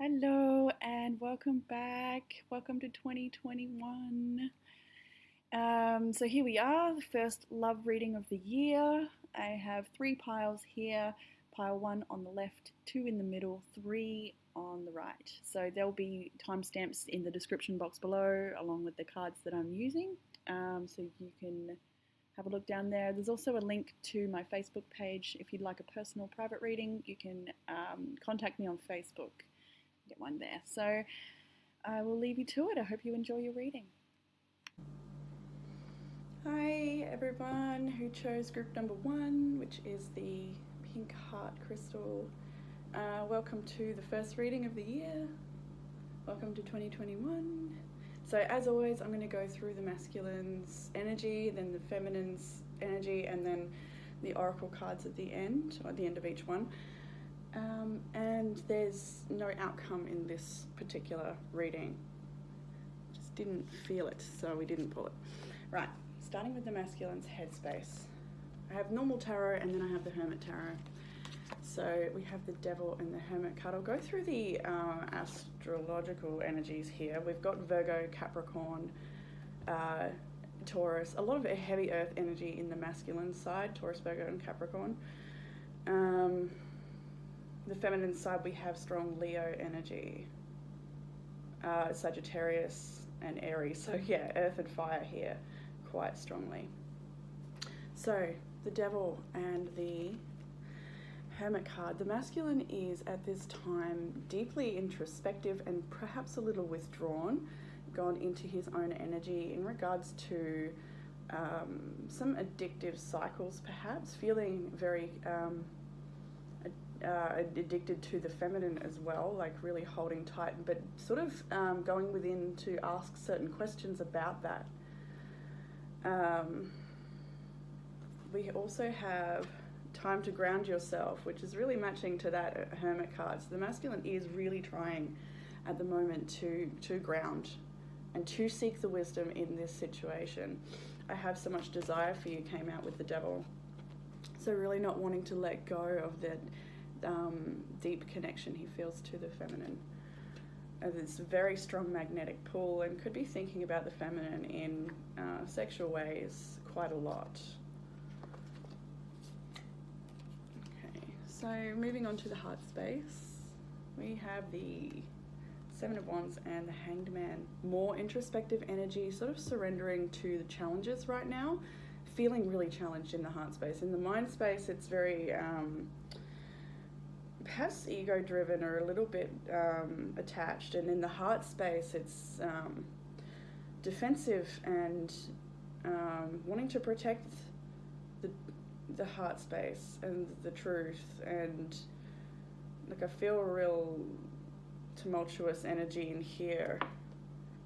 Hello and welcome back. Welcome to 2021. So here we are, the first love reading of the year. I have 3 piles here, pile 1 on the left, 2 in the middle, 3 on the right. So there'll be timestamps in the description box below along with the cards that I'm using. So you can have a look down there. There's also a link to my Facebook page. If you'd like a personal private reading, you can contact me on Facebook. Get one there. So I will leave you to it. I hope you enjoy your reading. Hi everyone who chose group number 1, which is the pink heart crystal. Welcome to the first reading of the year. Welcome to 2021. So as always, I'm going to go through the masculine's energy, then the feminine's energy, and then the oracle cards at the end, or at the end of each one. And there's no outcome in this particular reading. Just didn't feel it, so we didn't pull it. Right, starting with the masculine's headspace. I have normal tarot and then I have the Hermit Tarot. So we have the Devil and the Hermit card. I'll go through the astrological energies here. We've got Virgo, Capricorn, Taurus, a lot of heavy earth energy in the masculine side, Taurus, Virgo and Capricorn. The feminine side, we have strong Leo energy, Sagittarius and Aries. So yeah, earth and fire here quite strongly. So the Devil and the Hermit card. The masculine is at this time deeply introspective and perhaps a little withdrawn, gone into his own energy in regards to some addictive cycles, perhaps feeling very addicted to the feminine as well, like really holding tight, but sort of going within to ask certain questions about that. We also have time to ground yourself, which is really matching to that Hermit card. So the masculine is really trying at the moment to ground and to seek the wisdom in this situation. I have so much desire for you came out with the Devil. So really not wanting to let go of that deep connection he feels to the feminine. It's a very strong magnetic pull and could be thinking about the feminine in sexual ways quite a lot. Okay, so moving on to the heart space, we have the 7 of Wands and the Hanged Man. More introspective energy, sort of surrendering to the challenges right now, feeling really challenged in the heart space. In the mind space, it's very perhaps ego-driven or a little bit attached, and in the heart space it's defensive and wanting to protect the heart space and the truth, and like I feel a real tumultuous energy in here,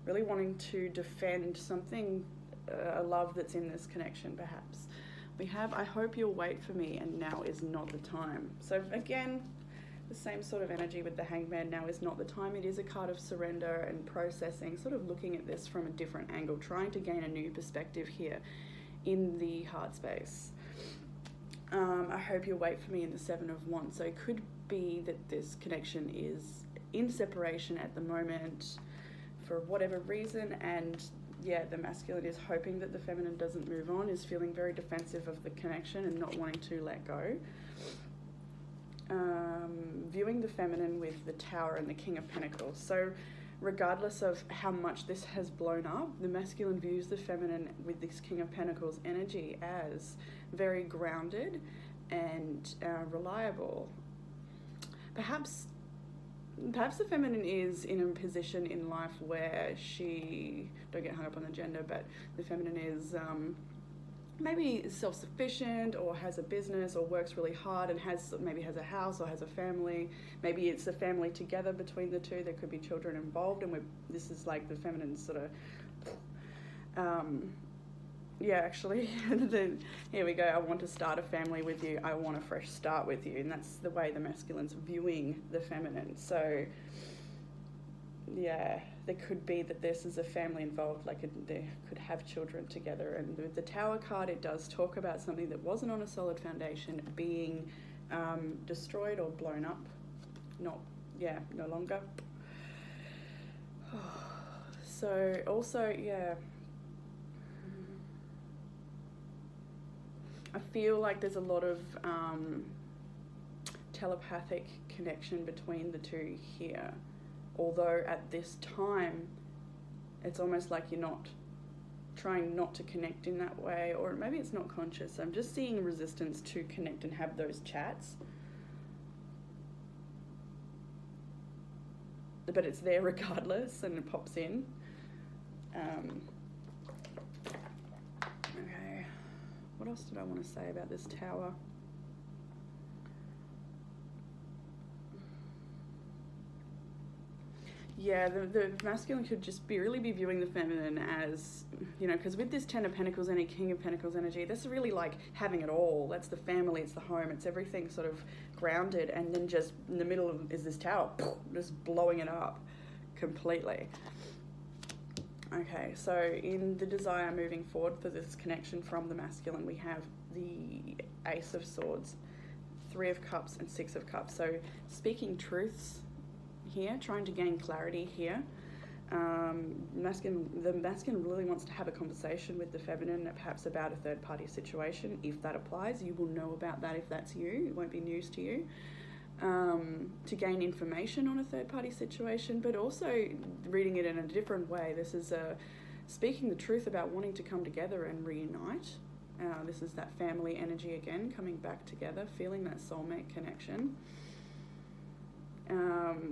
really wanting to defend something, a love that's in this connection perhaps. We have, I hope you'll wait for me and now is not the time. So again, the same sort of energy with the Hanged Man, now is not the time. It is a card of surrender and processing, sort of looking at this from a different angle, trying to gain a new perspective here in the heart space. I hope you'll wait for me in the 7 of Wands. So it could be that this connection is in separation at the moment for whatever reason, and yeah, the masculine is hoping that the feminine doesn't move on, is feeling very defensive of the connection and not wanting to let go. Viewing the feminine with the Tower and the King of Pentacles. So regardless of how much this has blown up, the masculine views the feminine with this King of Pentacles energy as very grounded and reliable. Perhaps the feminine is in a position in life where she, don't get hung up on the gender, but the feminine is maybe self-sufficient or has a business or works really hard and maybe has a house or has a family. Maybe it's a family together between the two. There could be children involved, and this is like the feminine sort of yeah, actually, here we go. I want to start a family with you. I want a fresh start with you. And that's the way the masculine's viewing the feminine. So, yeah, there could be that this is a family involved, like they could have children together. And with the Tower card, it does talk about something that wasn't on a solid foundation being destroyed or blown up. Not no longer. So also, I feel like there's a lot of telepathic connection between the two here, although at this time it's almost like you're not trying not to connect in that way, or maybe it's not conscious. I'm just seeing a resistance to connect and have those chats, but it's there regardless, and it pops in. Okay, what else did I want to say about this tower? Yeah, the masculine could just really be viewing the feminine as, because with this Ten of Pentacles and a King of Pentacles energy, that's really like having it all. That's the family, it's the home, it's everything sort of grounded, and then just in the middle is this tower, just blowing it up completely. Okay, so in the desire moving forward for this connection from the masculine, we have the Ace of Swords, Three of Cups, and Six of Cups. So speaking truths here, trying to gain clarity here. The masculine really wants to have a conversation with the feminine, perhaps about a third party situation. If that applies, you will know about that if that's you. It won't be news to you. To gain information on a third party situation, but also reading it in a different way. This is speaking the truth about wanting to come together and reunite. This is that family energy again, coming back together, feeling that soulmate connection.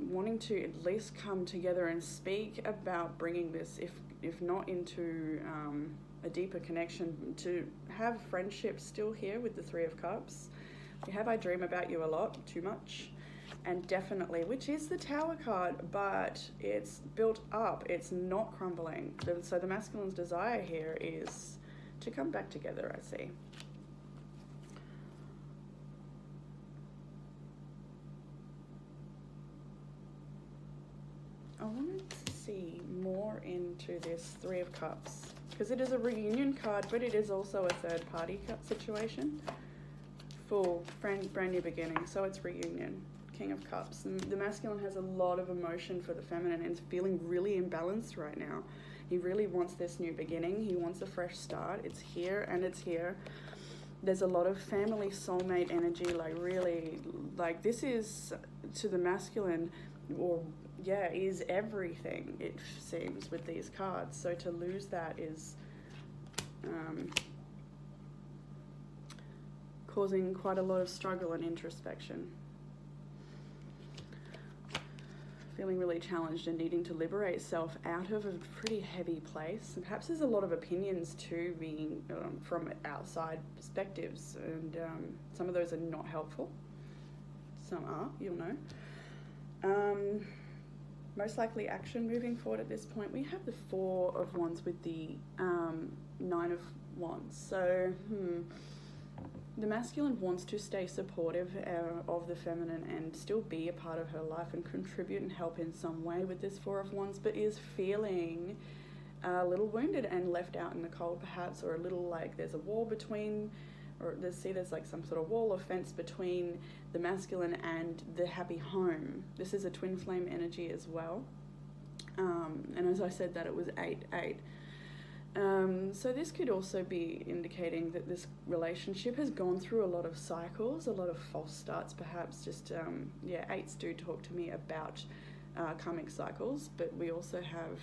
Wanting to at least come together and speak about bringing this, if not into a deeper connection, to have friendship still here with the Three of Cups. We have I dream about you a lot, too much, and definitely, which is the Tower card, but it's built up, it's not crumbling. So the masculine's desire here is to come back together, I see. I wanted to see more into this Three of Cups, because it is a reunion card, but it is also a third party situation. Full, brand new beginning, so it's reunion. King of Cups. And the masculine has a lot of emotion for the feminine and is feeling really imbalanced right now. He really wants this new beginning. He wants a fresh start. It's here and it's here. There's a lot of family soulmate energy, like really, like this is, to the masculine, is everything, it seems, with these cards. So to lose that is causing quite a lot of struggle and introspection. Feeling really challenged and needing to liberate self out of a pretty heavy place. And perhaps there's a lot of opinions too, being from outside perspectives, and some of those are not helpful. Some are, you'll know. Most likely action moving forward at this point. We have the Four of Wands with the Nine of Wands. So, the masculine wants to stay supportive of the feminine and still be a part of her life and contribute and help in some way with this Four of Wands, but is feeling a little wounded and left out in the cold perhaps, or a little like there's a wall between, or there's like some sort of wall or fence between the masculine and the happy home. This is a twin flame energy as well. And as I said, that it was 8-8. So this could also be indicating that this relationship has gone through a lot of cycles, a lot of false starts perhaps. Just, eights do talk to me about karmic cycles, but we also have,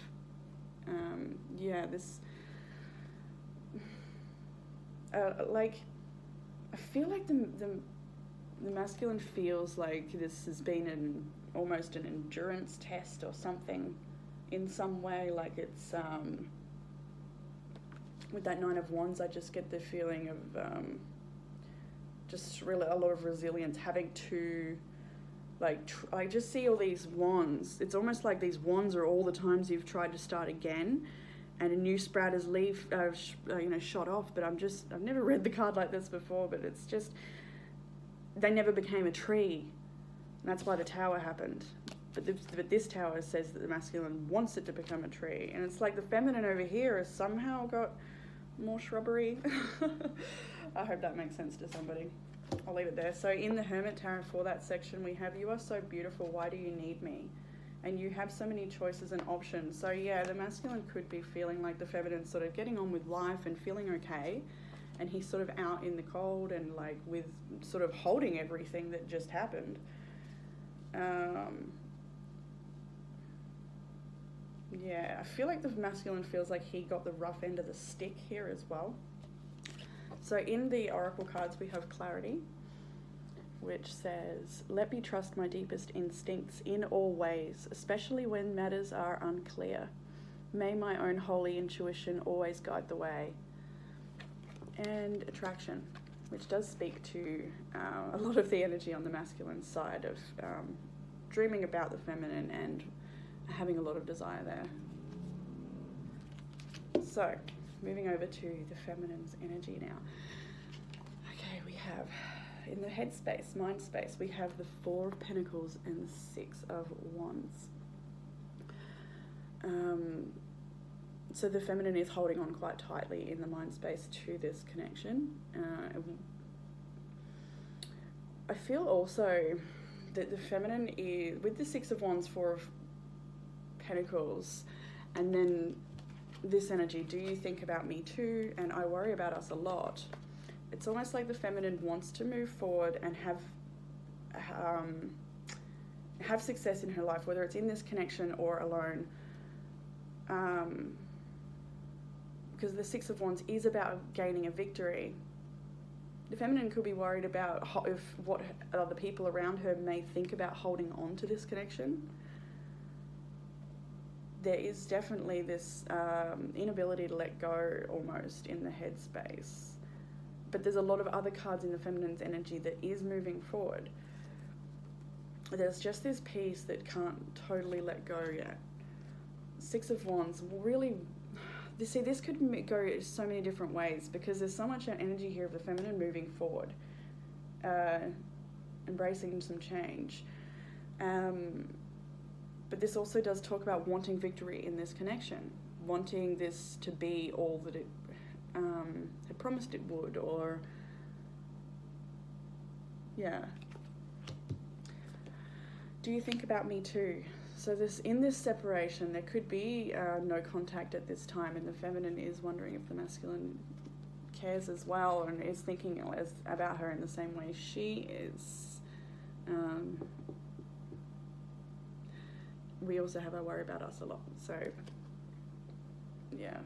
this, I feel like the masculine feels like this has been almost an endurance test or something in some way, like it's, with that Nine of Wands, I just get the feeling of just really a lot of resilience, having to, I just see all these wands. It's almost like these wands are all the times you've tried to start again, and a new sprout is shot off. But I've never read the card like this before, but it's just, they never became a tree. And that's why the Tower happened. But this Tower says that the masculine wants it to become a tree. And it's like the feminine over here has somehow got more shrubbery. I hope that makes sense to somebody. I'll leave it there. So in the Hermit Tarot, for that section, we have, you are so beautiful, why do you need me? And you have so many choices and options. So yeah, the masculine could be feeling like the feminine sort of getting on with life and feeling okay, and he's sort of out in the cold and like with sort of holding everything that just happened. Yeah, I feel like the masculine feels like he got the rough end of the stick here as well. So in the Oracle cards we have Clarity, which says, let me trust my deepest instincts in all ways, especially when matters are unclear. May my own holy intuition always guide the way. And Attraction, which does speak to a lot of the energy on the masculine side of dreaming about the feminine and having a lot of desire there. So, moving over to the feminine's energy now. Okay, we have, in the headspace, mind space, we have the Four of Pentacles and the Six of Wands. So the feminine is holding on quite tightly in the mind space to this connection. I feel also that the feminine is, with the Six of Wands, Four of Pentacles, and then this energy, do you think about me too? And I worry about us a lot. It's almost like the feminine wants to move forward and have success in her life, whether it's in this connection or alone. Because the Six of Wands is about gaining a victory. The feminine could be worried about what other people around her may think about holding on to this connection. There is definitely this inability to let go almost in the headspace. But there's a lot of other cards in the feminine's energy that is moving forward. There's just this piece that can't totally let go yet. Six of Wands, really, this could go so many different ways because there's so much energy here of the feminine moving forward, embracing some change. But this also does talk about wanting victory in this connection, wanting this to be all that it had promised it would, or yeah. Do you think about me too? So in this separation, there could be no contact at this time, and the feminine is wondering if the masculine cares as well and is thinking about her in the same way she is. We also have our worry about us a lot. So, yeah.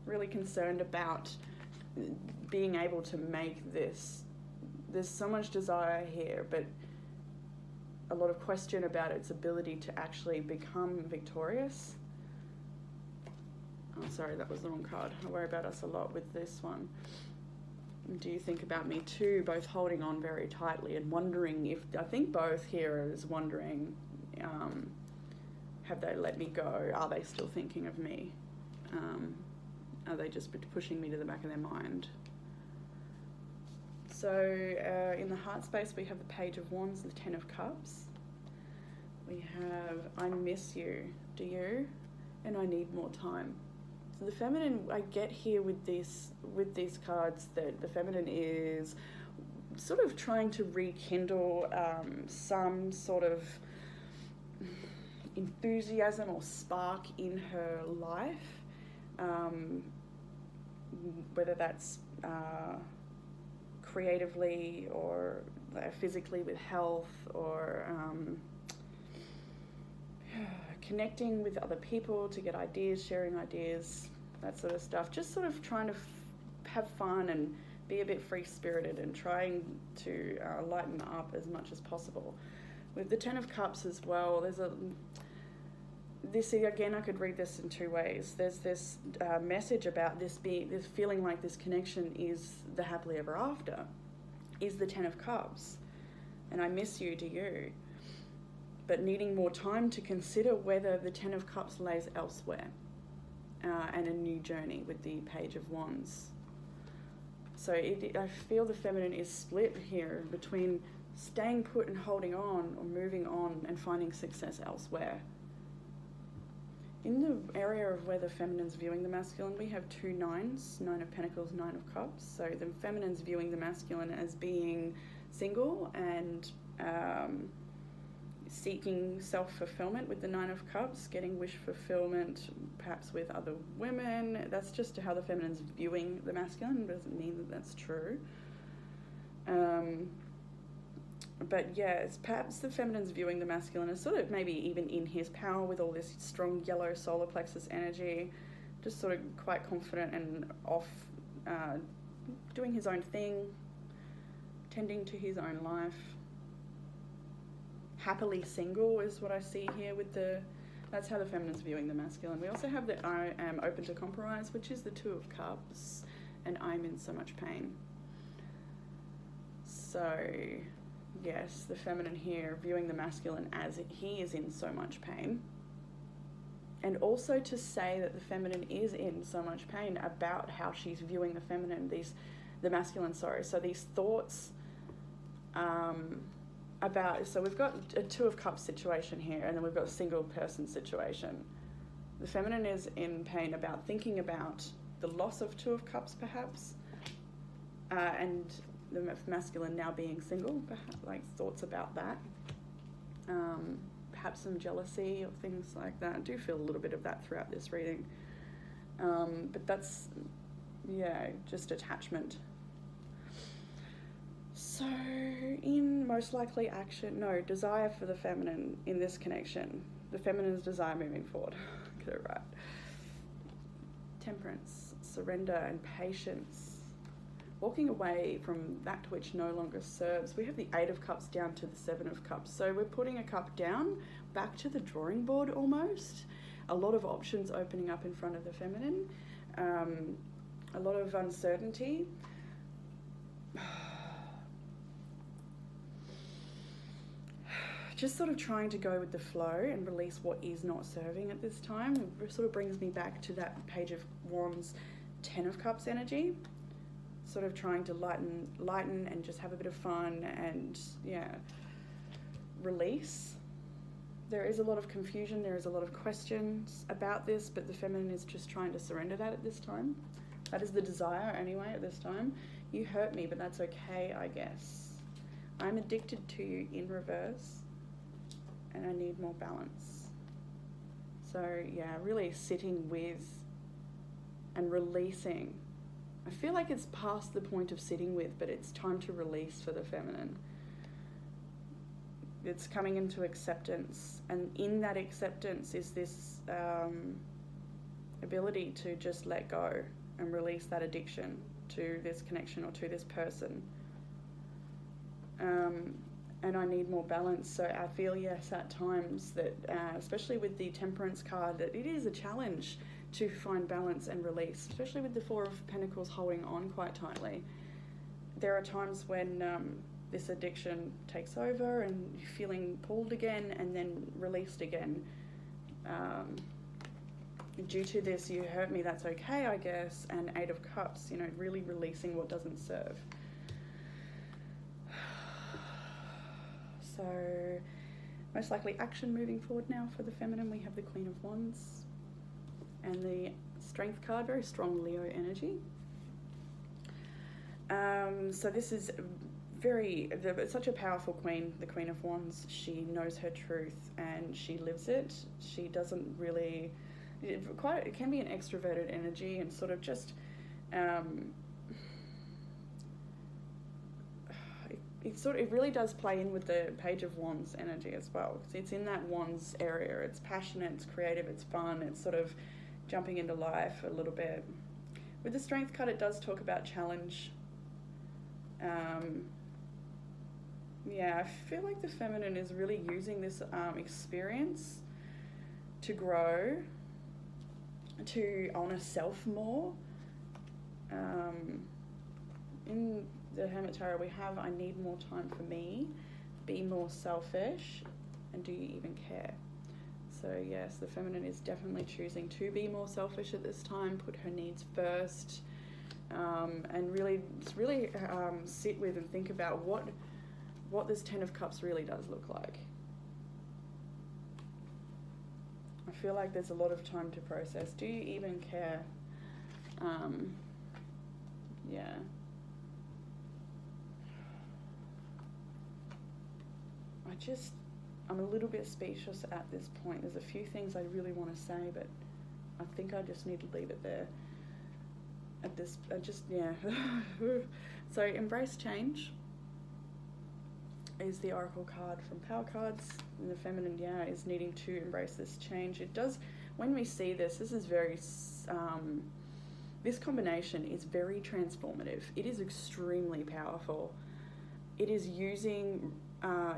Really concerned about being able to make this. There's so much desire here, but a lot of question about its ability to actually become victorious. Oh, sorry, that was the wrong card. I worry about us a lot with this one. Do you think about me too? Both holding on very tightly and wondering if, I think both here is wondering, have they let me go? Are they still thinking of me? Are they just pushing me to the back of their mind? So in the heart space, we have the Page of Wands, the Ten of Cups. We have, I miss you, do you? And I need more time. So the feminine, I get here with these cards that the feminine is sort of trying to rekindle some sort of enthusiasm or spark in her life, whether that's creatively or physically with health, or connecting with other people to get ideas, sharing ideas, that sort of stuff. Just sort of trying to have fun and be a bit free-spirited and trying to lighten up as much as possible. With the Ten of Cups as well, there's again, I could read this in two ways. There's this message about this feeling like this connection is the happily ever after, is the Ten of Cups. And I miss you, do you? But needing more time to consider whether the Ten of Cups lays elsewhere, and a new journey with the Page of Wands. So I feel the feminine is split here between staying put and holding on, or moving on and finding success elsewhere. In the area of where the feminine's viewing the masculine, we have 2 nines, 9 of Pentacles, 9 of Cups. So the feminine's viewing the masculine as being single and seeking self-fulfillment with the 9 of Cups, getting wish fulfillment perhaps with other women. That's just how the feminine's viewing the masculine. It doesn't mean that that's true. But yeah, it's perhaps the feminine's viewing the masculine as sort of maybe even in his power with all this strong yellow solar plexus energy, just sort of quite confident and off, doing his own thing, tending to his own life. Happily single is what I see here with that's how the feminine's viewing the masculine. We also have the I am open to compromise, which is the 2 of Cups, and I'm in so much pain. So yes, the feminine here viewing the masculine as he is in so much pain. And also to say that the feminine is in so much pain about how she's viewing the feminine, the masculine, sorry. So these thoughts so we've got a 2 of Cups situation here, and then we've got a single person situation. The feminine is in pain about thinking about the loss of 2 of Cups perhaps, and the masculine now being single, perhaps, like thoughts about that. Perhaps some jealousy or things like that. I do feel a little bit of that throughout this reading. But that's, yeah, just attachment. So, in most likely action, desire for the feminine in this connection. The feminine's desire moving forward. Get it right. Temperance, surrender and patience. Walking away from that which no longer serves. We have the 8 of Cups down to the 7 of Cups. So we're putting a cup down, back to the drawing board almost. A lot of options opening up in front of the feminine. A lot of uncertainty. Just sort of trying to go with the flow and release what is not serving at this time. It sort of brings me back to that Page of Wands, 10 of Cups energy. Sort of trying to lighten and just have a bit of fun and, yeah, release. There is a lot of confusion, there is a lot of questions about this, but the feminine is just trying to surrender that at this time. That is the desire anyway at this time. You hurt me, but that's okay, I guess. I'm addicted to you in reverse, and I need more balance. So, yeah, really sitting with and releasing. I feel like it's past the point of sitting with, but it's time to release for the feminine. It's coming into acceptance, and in that acceptance is this ability to just let go and release that addiction to this connection or to this person. And I need more balance. So I feel, yes, at times that, especially with the Temperance card, that it is a challenge to find balance and release, especially with the 4 of Pentacles holding on quite tightly. There are times when this addiction takes over and you're feeling pulled again and then released again. Due to this, you hurt me, that's okay, I guess, and 8 of Cups, really releasing what doesn't serve. So, most likely action moving forward now for the feminine. We have the Queen of Wands and the Strength card, very strong Leo energy. So this is such a powerful queen, the Queen of Wands. She knows her truth and she lives it. She doesn't really, it can be an extroverted energy and sort of just, it really does play in with the Page of Wands energy as well. It's in that Wands area. It's passionate, it's creative, it's fun, it's sort of jumping into life a little bit. With the Strength card, it does talk about challenge. I feel like the feminine is really using this experience to grow, to honour self more. In the Hermit Tarot we have, I need more time for me, be more selfish, and do you even care? So yes, the feminine is definitely choosing to be more selfish at this time, put her needs first, and really sit with and think about what this 10 of Cups really does look like. I feel like there's a lot of time to process. Do you even care? Yeah. I'm a little bit speechless at this point. There's a few things I really want to say, but I think I just need to leave it there. So embrace change is the Oracle card from Power Cards, and the feminine is needing to embrace this change. It does, when we see this is very, this combination is very transformative. It is extremely powerful. It is using,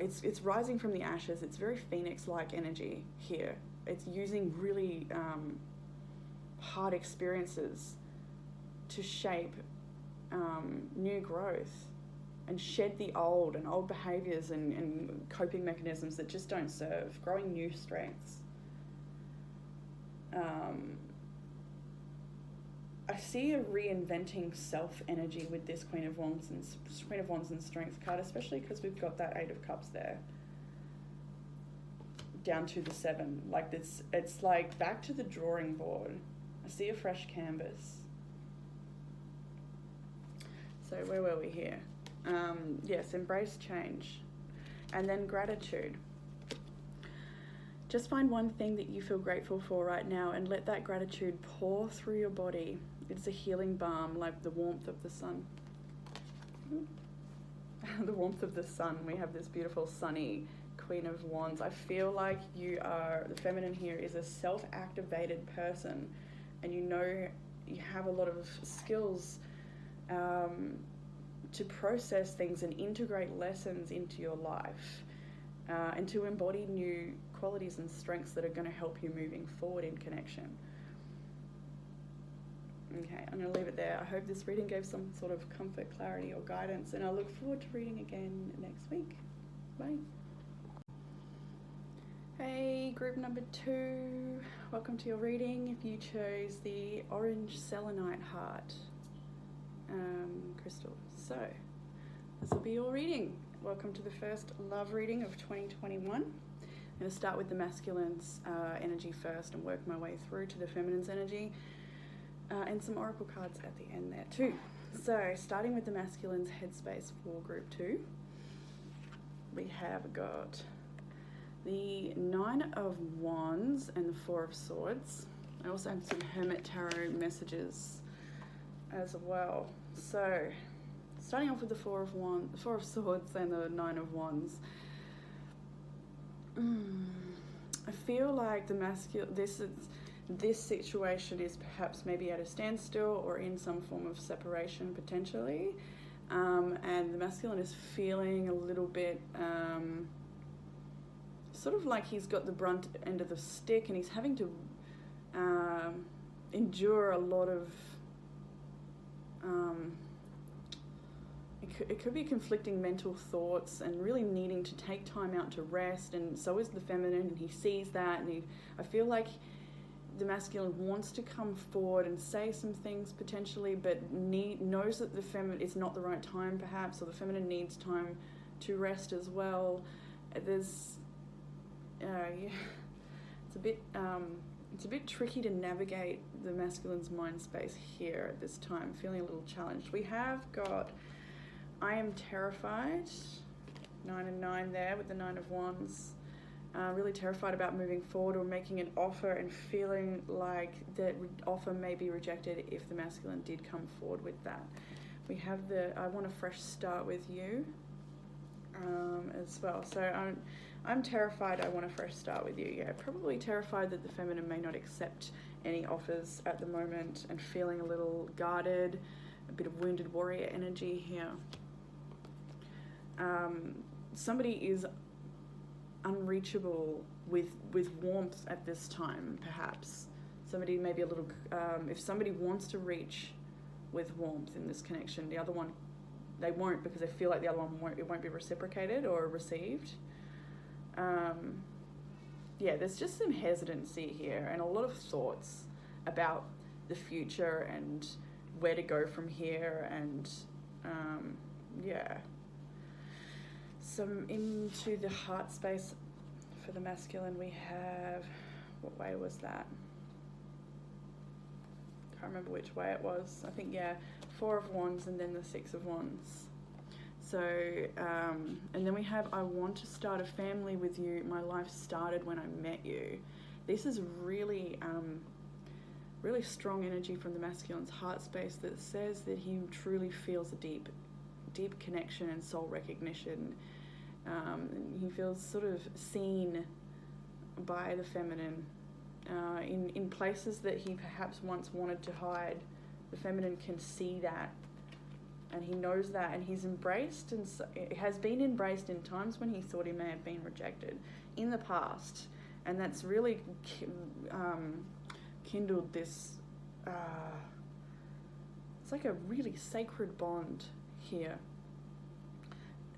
it's rising from the ashes. It's very phoenix-like energy here. It's using really hard experiences to shape new growth and shed the old behaviours and coping mechanisms that just don't serve, growing new strengths. I see a reinventing self energy with this Queen of Wands and Strength card, especially because we've got that Eight of Cups there, down to the 7. Like this, it's like back to the drawing board. I see a fresh canvas. So where were we here? Yes, embrace change. And then gratitude. Just find one thing that you feel grateful for right now and let that gratitude pour through your body. It's a healing balm, like the warmth of the sun. The warmth of the sun. We have this beautiful sunny Queen of Wands. I feel like the feminine here is a self-activated person, and you have a lot of skills to process things and integrate lessons into your life, and to embody new qualities and strengths that are going to help you moving forward in connection. Okay, I'm going to leave it there. I hope this reading gave some sort of comfort, clarity, or guidance, and I look forward to reading again next week. Bye. Hey, group number 2. Welcome to your reading. If you chose the orange selenite heart crystal. So, this will be your reading. Welcome to the first love reading of 2021. I'm going to start with the masculine's energy first and work my way through to the feminine's energy, and some oracle cards at the end there too. So, starting with the masculine's headspace for group 2, we have got the 9 of Wands and the 4 of Swords. I also have some Hermit Tarot messages as well. So, starting off with the 4 of Swords and the 9 of Wands. I feel like this situation is perhaps maybe at a standstill or in some form of separation potentially, and the masculine is feeling a little bit sort of like he's got the brunt end of the stick, and he's having to endure a lot of it could be conflicting mental thoughts and really needing to take time out to rest, and so is the feminine, and he sees that, and I feel like the masculine wants to come forward and say some things potentially, but knows that the feminine, it's not the right time perhaps, or the feminine needs time to rest as well. There's it's a bit tricky to navigate the masculine's mind space here at this time, feeling a little challenged. We have got I am terrified, 9 and 9 there with the 9 of Wands. Really terrified about moving forward or making an offer, and feeling like that offer may be rejected if the masculine did come forward with that. We have the I want a fresh start with you as well. So I'm terrified I want a fresh start with you. Yeah, probably terrified that the feminine may not accept any offers at the moment, and feeling a little guarded, a bit of wounded warrior energy here. Somebody is unreachable with warmth at this time, perhaps. Somebody may be a little, if somebody wants to reach with warmth in this connection, the other one, they won't, because they feel like the other one won't be reciprocated or received. There's just some hesitancy here and a lot of thoughts about the future and where to go from here, and some into the heart space for the masculine. We have What way was that? Can't remember which way it was. I think, yeah, 4 of Wands and then the 6 of Wands. So, and then we have, I want to start a family with you. My life started when I met you. This is really, really strong energy from the masculine's heart space that says that he truly feels a deep connection and soul recognition. He feels sort of seen by the feminine in places that he perhaps once wanted to hide. The feminine can see that, and he knows that, and he's embraced and has been embraced in times when he thought he may have been rejected in the past, and that's really kindled this. It's like a really sacred bond here.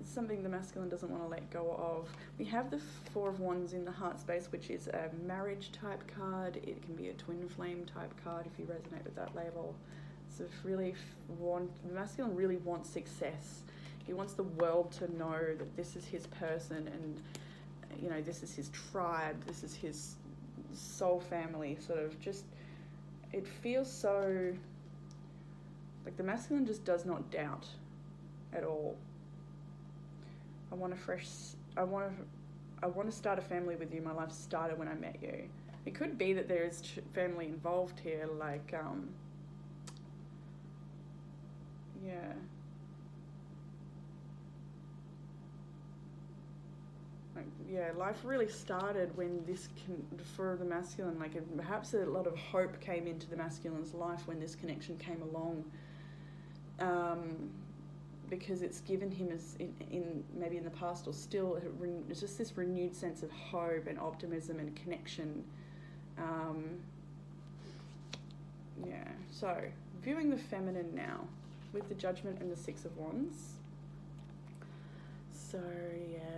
It's something the masculine doesn't want to let go of. We have the 4 of Wands in the heart space, which is a marriage type card. It can be a twin flame type card if you resonate with that label. So really the masculine really wants success. He wants the world to know that this is his person, and you know, this is his tribe, this is his soul family, sort of. Just, it feels so like the masculine just does not doubt at all. I want to start a family with you. My life started when I met you. It could be that there is family involved here, like life really started when for the masculine, like perhaps a lot of hope came into the masculine's life when this connection came along, because it's given him, as in maybe in the past or still, it's just this renewed sense of hope and optimism and connection. So viewing the feminine now with the Judgment and the 6 of Wands. So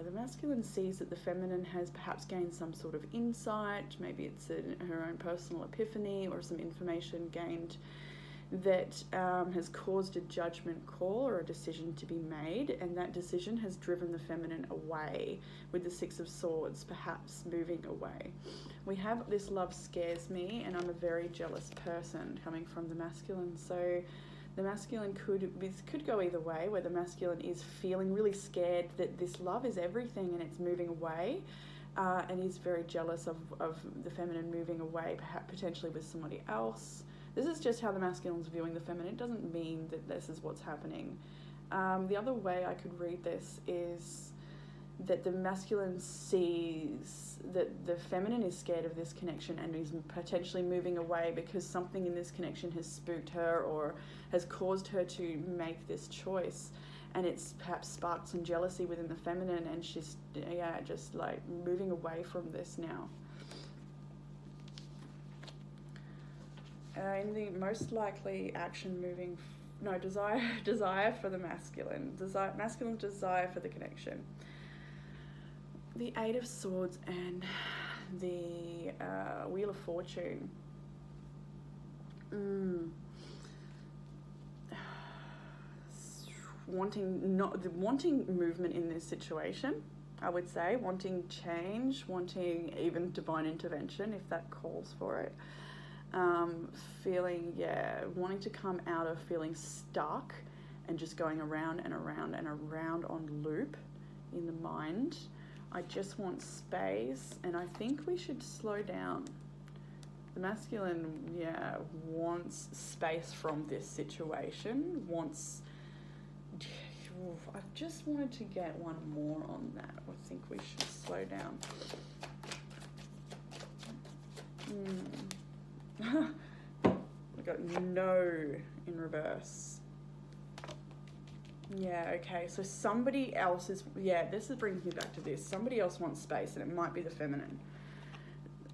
the masculine sees that the feminine has perhaps gained some sort of insight. Maybe it's her own personal epiphany or some information gained that has caused a judgment call or a decision to be made, and that decision has driven the feminine away, with the 6 of Swords perhaps moving away. We have this love scares me and I'm a very jealous person coming from the masculine. So the masculine could go either way, where the masculine is feeling really scared that this love is everything and it's moving away, and is very jealous of the feminine moving away, perhaps potentially with somebody else. This is just how the masculine's viewing the feminine. It doesn't mean that this is what's happening. The other way I could read this is that the masculine sees that the feminine is scared of this connection and is potentially moving away because something in this connection has spooked her or has caused her to make this choice, and it's perhaps sparked some jealousy within the feminine, and she's just like moving away from this now. In the most likely action desire for the masculine, masculine desire for the connection. The 8 of Swords and the Wheel of Fortune. Wanting movement in this situation, I would say, wanting change, wanting even divine intervention if that calls for it. Wanting to come out of feeling stuck and just going around and around and around on loop in the mind. I just want space, and I think we should slow down. The masculine, wants space from this situation, I just wanted to get one more on that. I think we should slow down. We got no in reverse. Okay, so somebody else is, brings me back to this. Somebody else wants space, and it might be the feminine,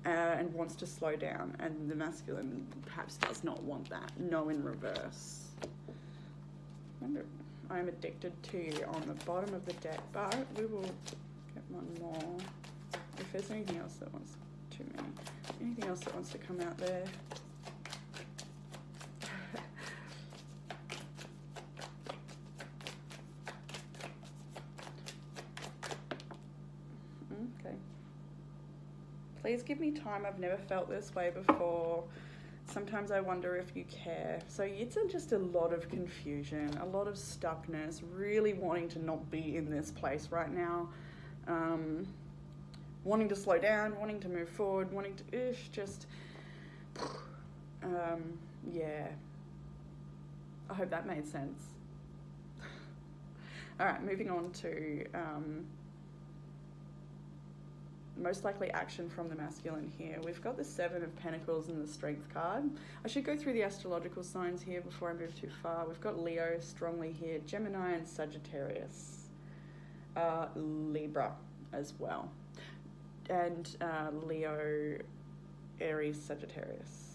and wants to slow down, and the masculine perhaps does not want that. No in reverse. Remember, I am addicted to you on the bottom of the deck, but we will get one more. If there's anything else that wants to come out there. Okay. Please give me time. I've never felt this way before. Sometimes I wonder if you care. So it's just a lot of confusion, a lot of stuckness, really wanting to not be in this place right now. Wanting to slow down, wanting to move forward, wanting to just yeah. I hope that made sense. All right, moving on to most likely action from the masculine here. We've got the Seven of Pentacles and the Strength card. I should go through the astrological signs here before I move too far. We've got Leo strongly here, Gemini and Sagittarius, Libra as well, and Leo, Aries, Sagittarius.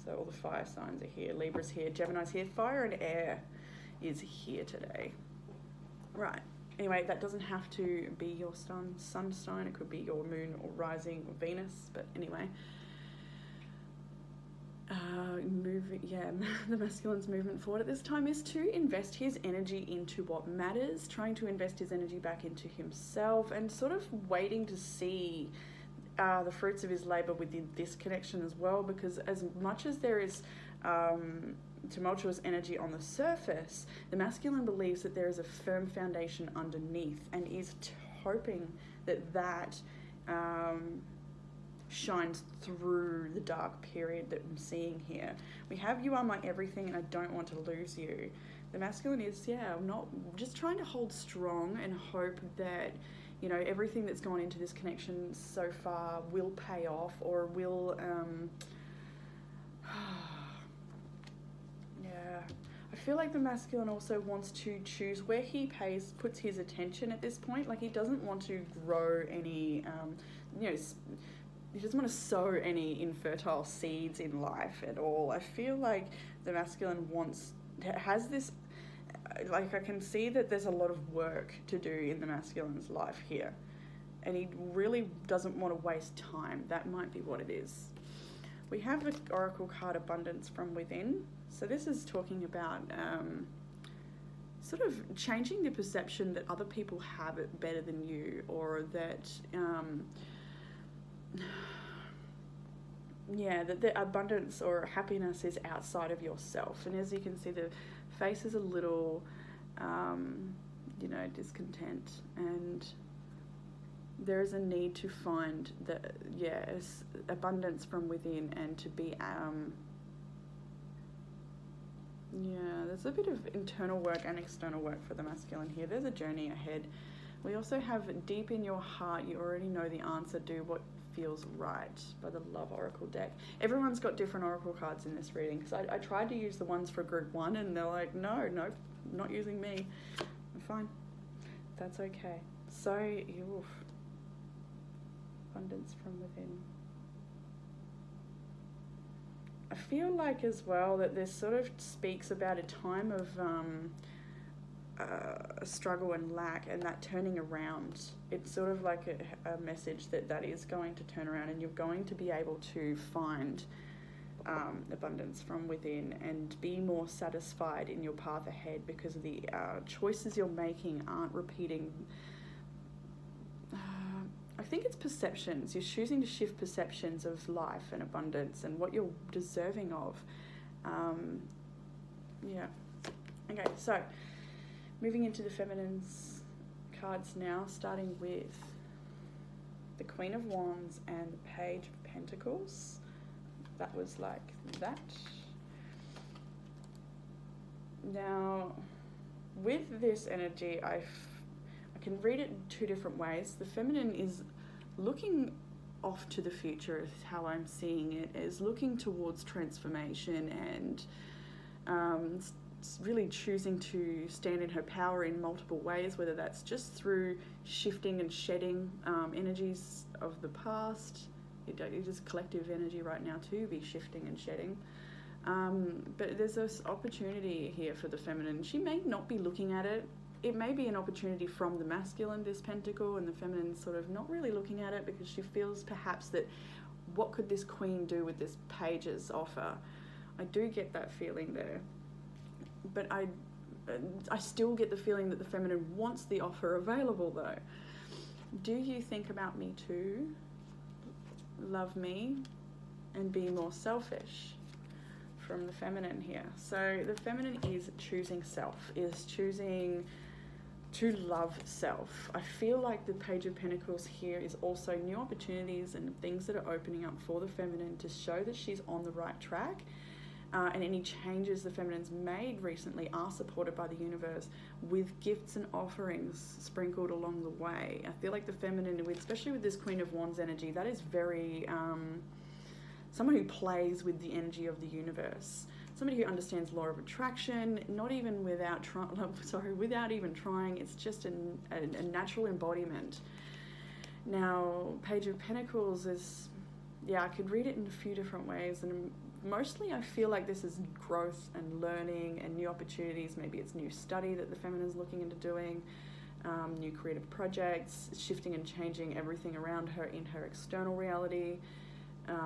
So all the fire signs are here. Libra's here, Gemini's here, fire and air is here today. Right. Anyway, that doesn't have to be your sun sign. It could be your moon or rising or Venus. But anyway, the masculine's movement forward at this time is to invest his energy into what matters, trying to invest his energy back into himself, and sort of waiting to see the fruits of his labour within this connection as well. Because as much as there is tumultuous energy on the surface, the masculine believes that there is a firm foundation underneath and is hoping that shines through the dark period that I'm seeing here. We have you are my everything and I don't want to lose you. The masculine is, not just trying to hold strong and hope that, you know, everything that's gone into this connection so far will pay off or will I feel like the masculine also wants to choose where he puts his attention at this point. Like, he doesn't want to grow any, he doesn't want to sow any infertile seeds in life at all. I feel like the masculine has this, like, I can see that there's a lot of work to do in the masculine's life here. And he really doesn't want to waste time. That might be what it is. We have the Oracle card Abundance from Within. So this is talking about sort of changing the perception that other people have it better than you, or that, that the abundance or happiness is outside of yourself. And as you can see, the face is a little, discontent, and there is a need to find abundance from within and to be, there's a bit of internal work and external work for the masculine here. There's a journey ahead. We also have deep in your heart, you already know the answer, do what feels right, by the Love Oracle deck. Everyone's got different Oracle cards in this reading, because I tried to use the ones for group 1 and they're like, no, not using me. I'm fine. That's okay. So, abundance from within. I feel like as well that this sort of speaks about a time of struggle and lack, and that turning around. It's sort of like a message that is going to turn around, and you're going to be able to find abundance from within and be more satisfied in your path ahead, because of the choices you're making aren't repeating. I think it's perceptions. You're choosing to shift perceptions of life and abundance and what you're deserving of. Okay, so moving into the feminine's cards now, starting with the Queen of Wands and the Page of Pentacles. That was like that. Now, with this energy, I can read it in two different ways. The feminine is looking off to the future, is how I'm seeing it, is looking towards transformation and really choosing to stand in her power in multiple ways, whether that's just through shifting and shedding energies of the past. It is collective energy right now to be shifting and shedding. But there's this opportunity here for the feminine. She may not be looking at it. It may be an opportunity from the masculine, this pentacle, and the feminine sort of not really looking at it, because she feels perhaps that what could this queen do with this page's offer? I do get that feeling there. But I still get the feeling that the feminine wants the offer available, though. Do you think about me too? love me and be more selfish from the feminine here. So the feminine is choosing self, is choosing to love self. I feel like the Page of Pentacles here is also new opportunities and things that are opening up for the feminine to show that she's on the right track. And any changes the feminine's made recently are supported by the universe with gifts and offerings sprinkled along the way. I feel like the feminine, especially with this Queen of Wands energy, that is very someone who plays with the energy of the universe. Somebody who understands law of attraction, not even without even trying. It's just a natural embodiment. Now, Page of Pentacles is, I could read it in a few different ways, and mostly I feel like this is growth and learning and new opportunities. Maybe it's new study that the feminine's looking into doing, new creative projects, shifting and changing everything around her in her external reality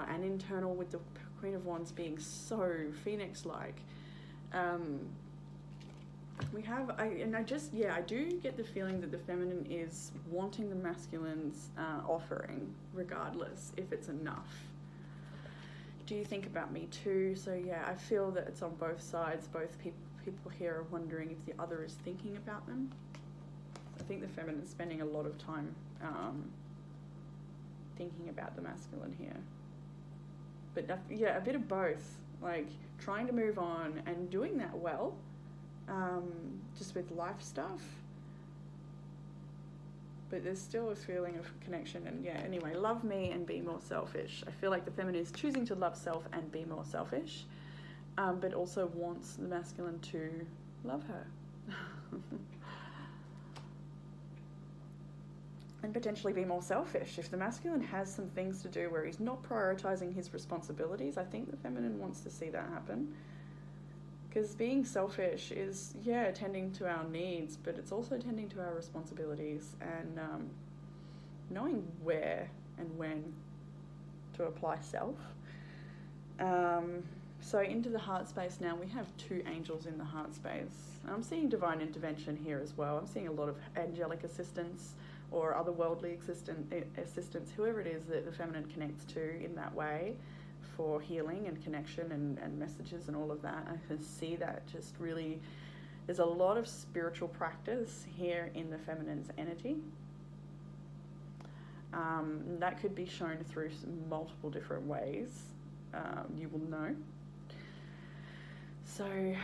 and internal, with the Queen of Wands being so phoenix-like. I do get the feeling that the feminine is wanting the masculine's offering, regardless if it's enough. Do you think about me too? So I feel that it's on both sides. Both people here are wondering if the other is thinking about them. I think the feminine is spending a lot of time thinking about the masculine here. But a bit of both, like trying to move on and doing that well, just with life stuff. But there's still a feeling of connection, and anyway, love me and be more selfish. I feel like the feminine is choosing to love self and be more selfish, but also wants the masculine to love her. And potentially be more selfish. If the masculine has some things to do where he's not prioritizing his responsibilities, I think the feminine wants to see that happen. Because being selfish is, tending to our needs, but it's also tending to our responsibilities and knowing where and when to apply self. So into the heart space now, we have 2 angels in the heart space. I'm seeing divine intervention here as well. I'm seeing a lot of angelic assistance or otherworldly assistance, whoever it is that the feminine connects to in that way, for healing and connection and messages and all of that. I can see that just really, there's a lot of spiritual practice here in the feminine's energy. That could be shown through multiple different ways, you will know. So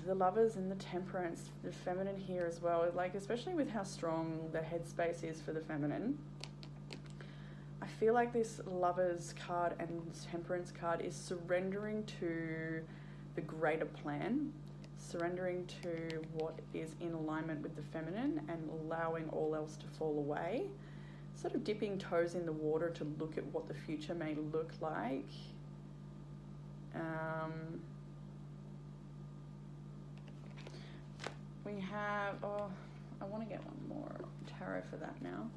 the Lovers and the Temperance, the feminine here as well, like especially with how strong the headspace is for the feminine. I feel like this Lovers card and Temperance card is surrendering to the greater plan, surrendering to what is in alignment with the feminine and allowing all else to fall away, sort of dipping toes in the water to look at what the future may look like. We have, I want to get one more tarot for that now.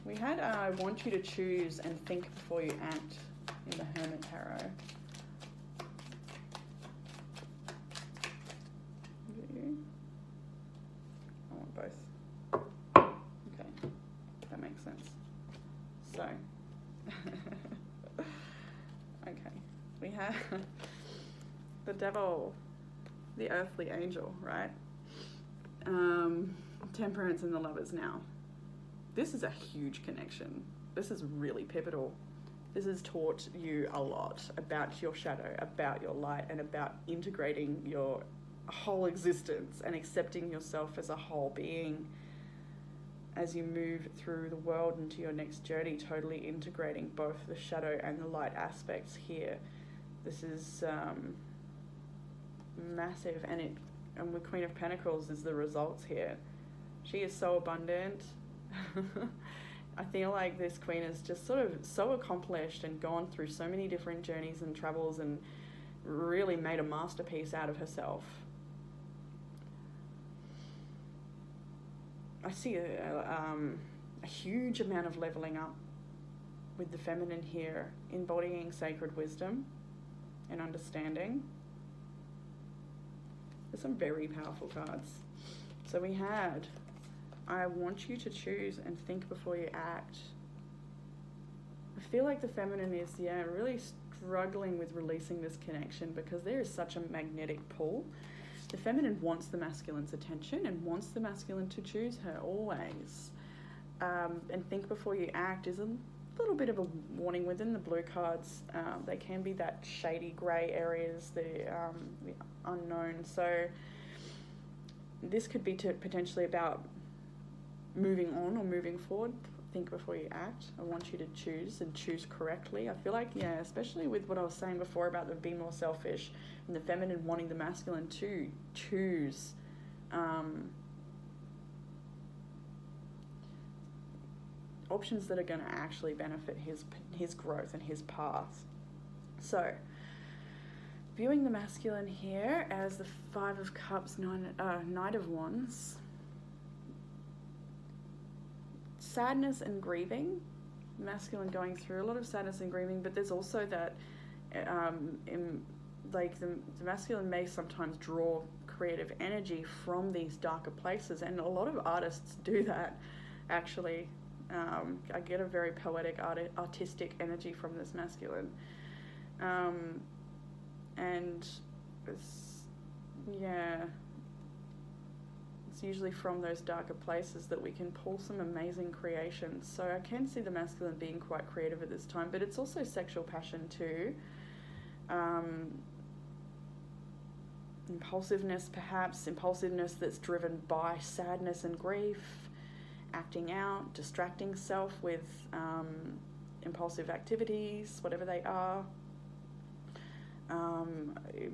We had I want you to choose and think before you act in the Hermit Tarot. I want both. Okay, that makes sense. So, okay, we have the Devil, the earthly angel, right? Temperance and the Lovers now. This is a huge connection. This is really pivotal. This has taught you a lot about your shadow, about your light, and about integrating your whole existence and accepting yourself as a whole being as you move through the world into your next journey, totally integrating both the shadow and the light aspects here. This is massive, and with Queen of Pentacles is the results here. She is so abundant. I feel like this queen is just sort of so accomplished and gone through so many different journeys and travels and really made a masterpiece out of herself. I see a huge amount of leveling up with the feminine here, embodying sacred wisdom and understanding. There's some very powerful cards. So we had, I want you to choose and think before you act. I feel like the feminine is, really struggling with releasing this connection because there is such a magnetic pull. The feminine wants the masculine's attention and wants the masculine to choose her always. And think before you act is a little bit of a warning within the blue cards. They can be that shady grey areas, the unknown. So this could be potentially about moving on or moving forward. Think before you act. I want you to choose and choose correctly. I feel like, especially with what I was saying before about the being more selfish and the feminine wanting the masculine to choose. Options that are going to actually benefit his growth and his path. So, viewing the masculine here as the Five of Cups, Knight of Wands. Sadness and grieving. Masculine going through a lot of sadness and grieving, but there's also that, the masculine may sometimes draw creative energy from these darker places, and a lot of artists do that, actually. I get a very poetic, artistic energy from this masculine. And it's usually from those darker places that we can pull some amazing creations. So I can see the masculine being quite creative at this time, but it's also sexual passion too. Impulsiveness that's driven by sadness and grief. Acting out, distracting self with impulsive activities, whatever they are.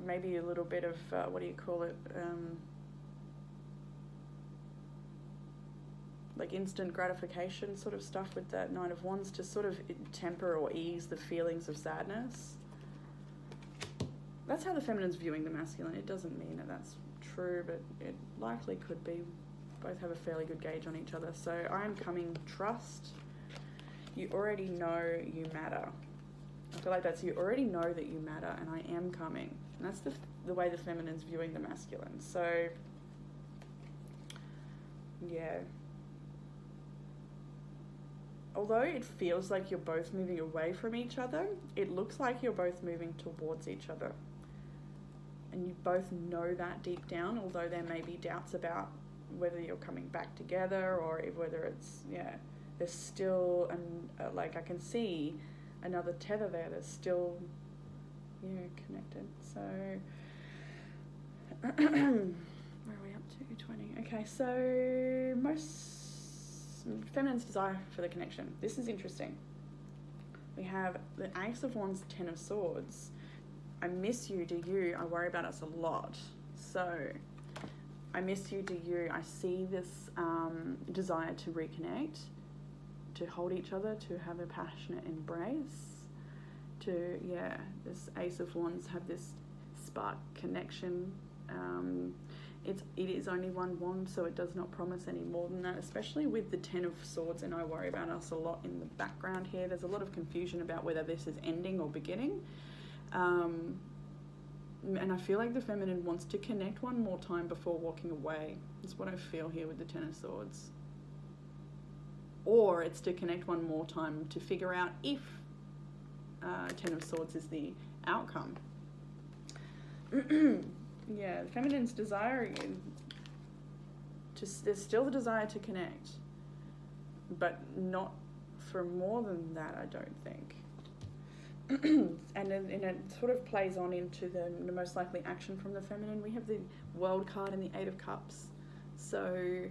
Maybe a little bit of, like instant gratification sort of stuff with that Knight of Wands to sort of temper or ease the feelings of sadness. That's how the feminine's viewing the masculine. It doesn't mean that that's true, but it likely could be. Both have a fairly good gauge on each other. So I am coming, trust. You already know you matter. I feel like that's, you already know that you matter, and I am coming. And that's the way the feminine's viewing the masculine. So, although it feels like you're both moving away from each other, it looks like you're both moving towards each other. And you both know that deep down, although there may be doubts about whether you're coming back together or whether it's, there's still, I can see another tether there. There's still, connected. So, where are we up to? 20. Okay, so most feminine's desire for the connection. This is interesting. We have the Ace of Wands, Ten of Swords. I miss you, do you? I worry about us a lot. So, I miss you, do you? I see this desire to reconnect, to hold each other, to have a passionate embrace, this Ace of Wands have this spark connection. It is only one wand, so it does not promise any more than that, especially with the Ten of Swords, and I worry about us a lot in the background here. There's a lot of confusion about whether this is ending or beginning. And I feel like the feminine wants to connect one more time before walking away. That's what I feel here with the Ten of Swords. Or it's to connect one more time to figure out if Ten of Swords is the outcome. The feminine's desire, there's still the desire to connect, but not for more than that, I don't think. And it sort of plays on into the most likely action from the feminine. We have the World card and the Eight of Cups. So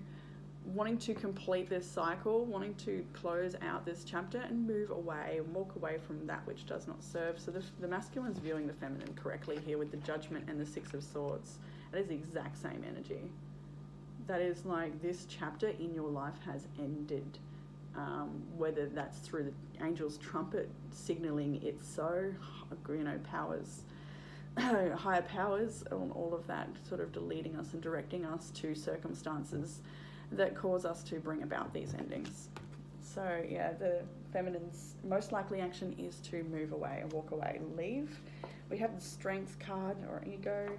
wanting to complete this cycle, wanting to close out this chapter and move away and walk away from that which does not serve. So the masculine's viewing the feminine correctly here with the Judgment and the Six of Swords. That is the exact same energy. That is like, this chapter in your life has ended. Whether that's through the angel's trumpet signaling it's so, powers, higher powers, all of that sort of leading us and directing us to circumstances that cause us to bring about these endings. So the feminine's most likely action is to move away and walk away, leave. We have the Strength card, or ego.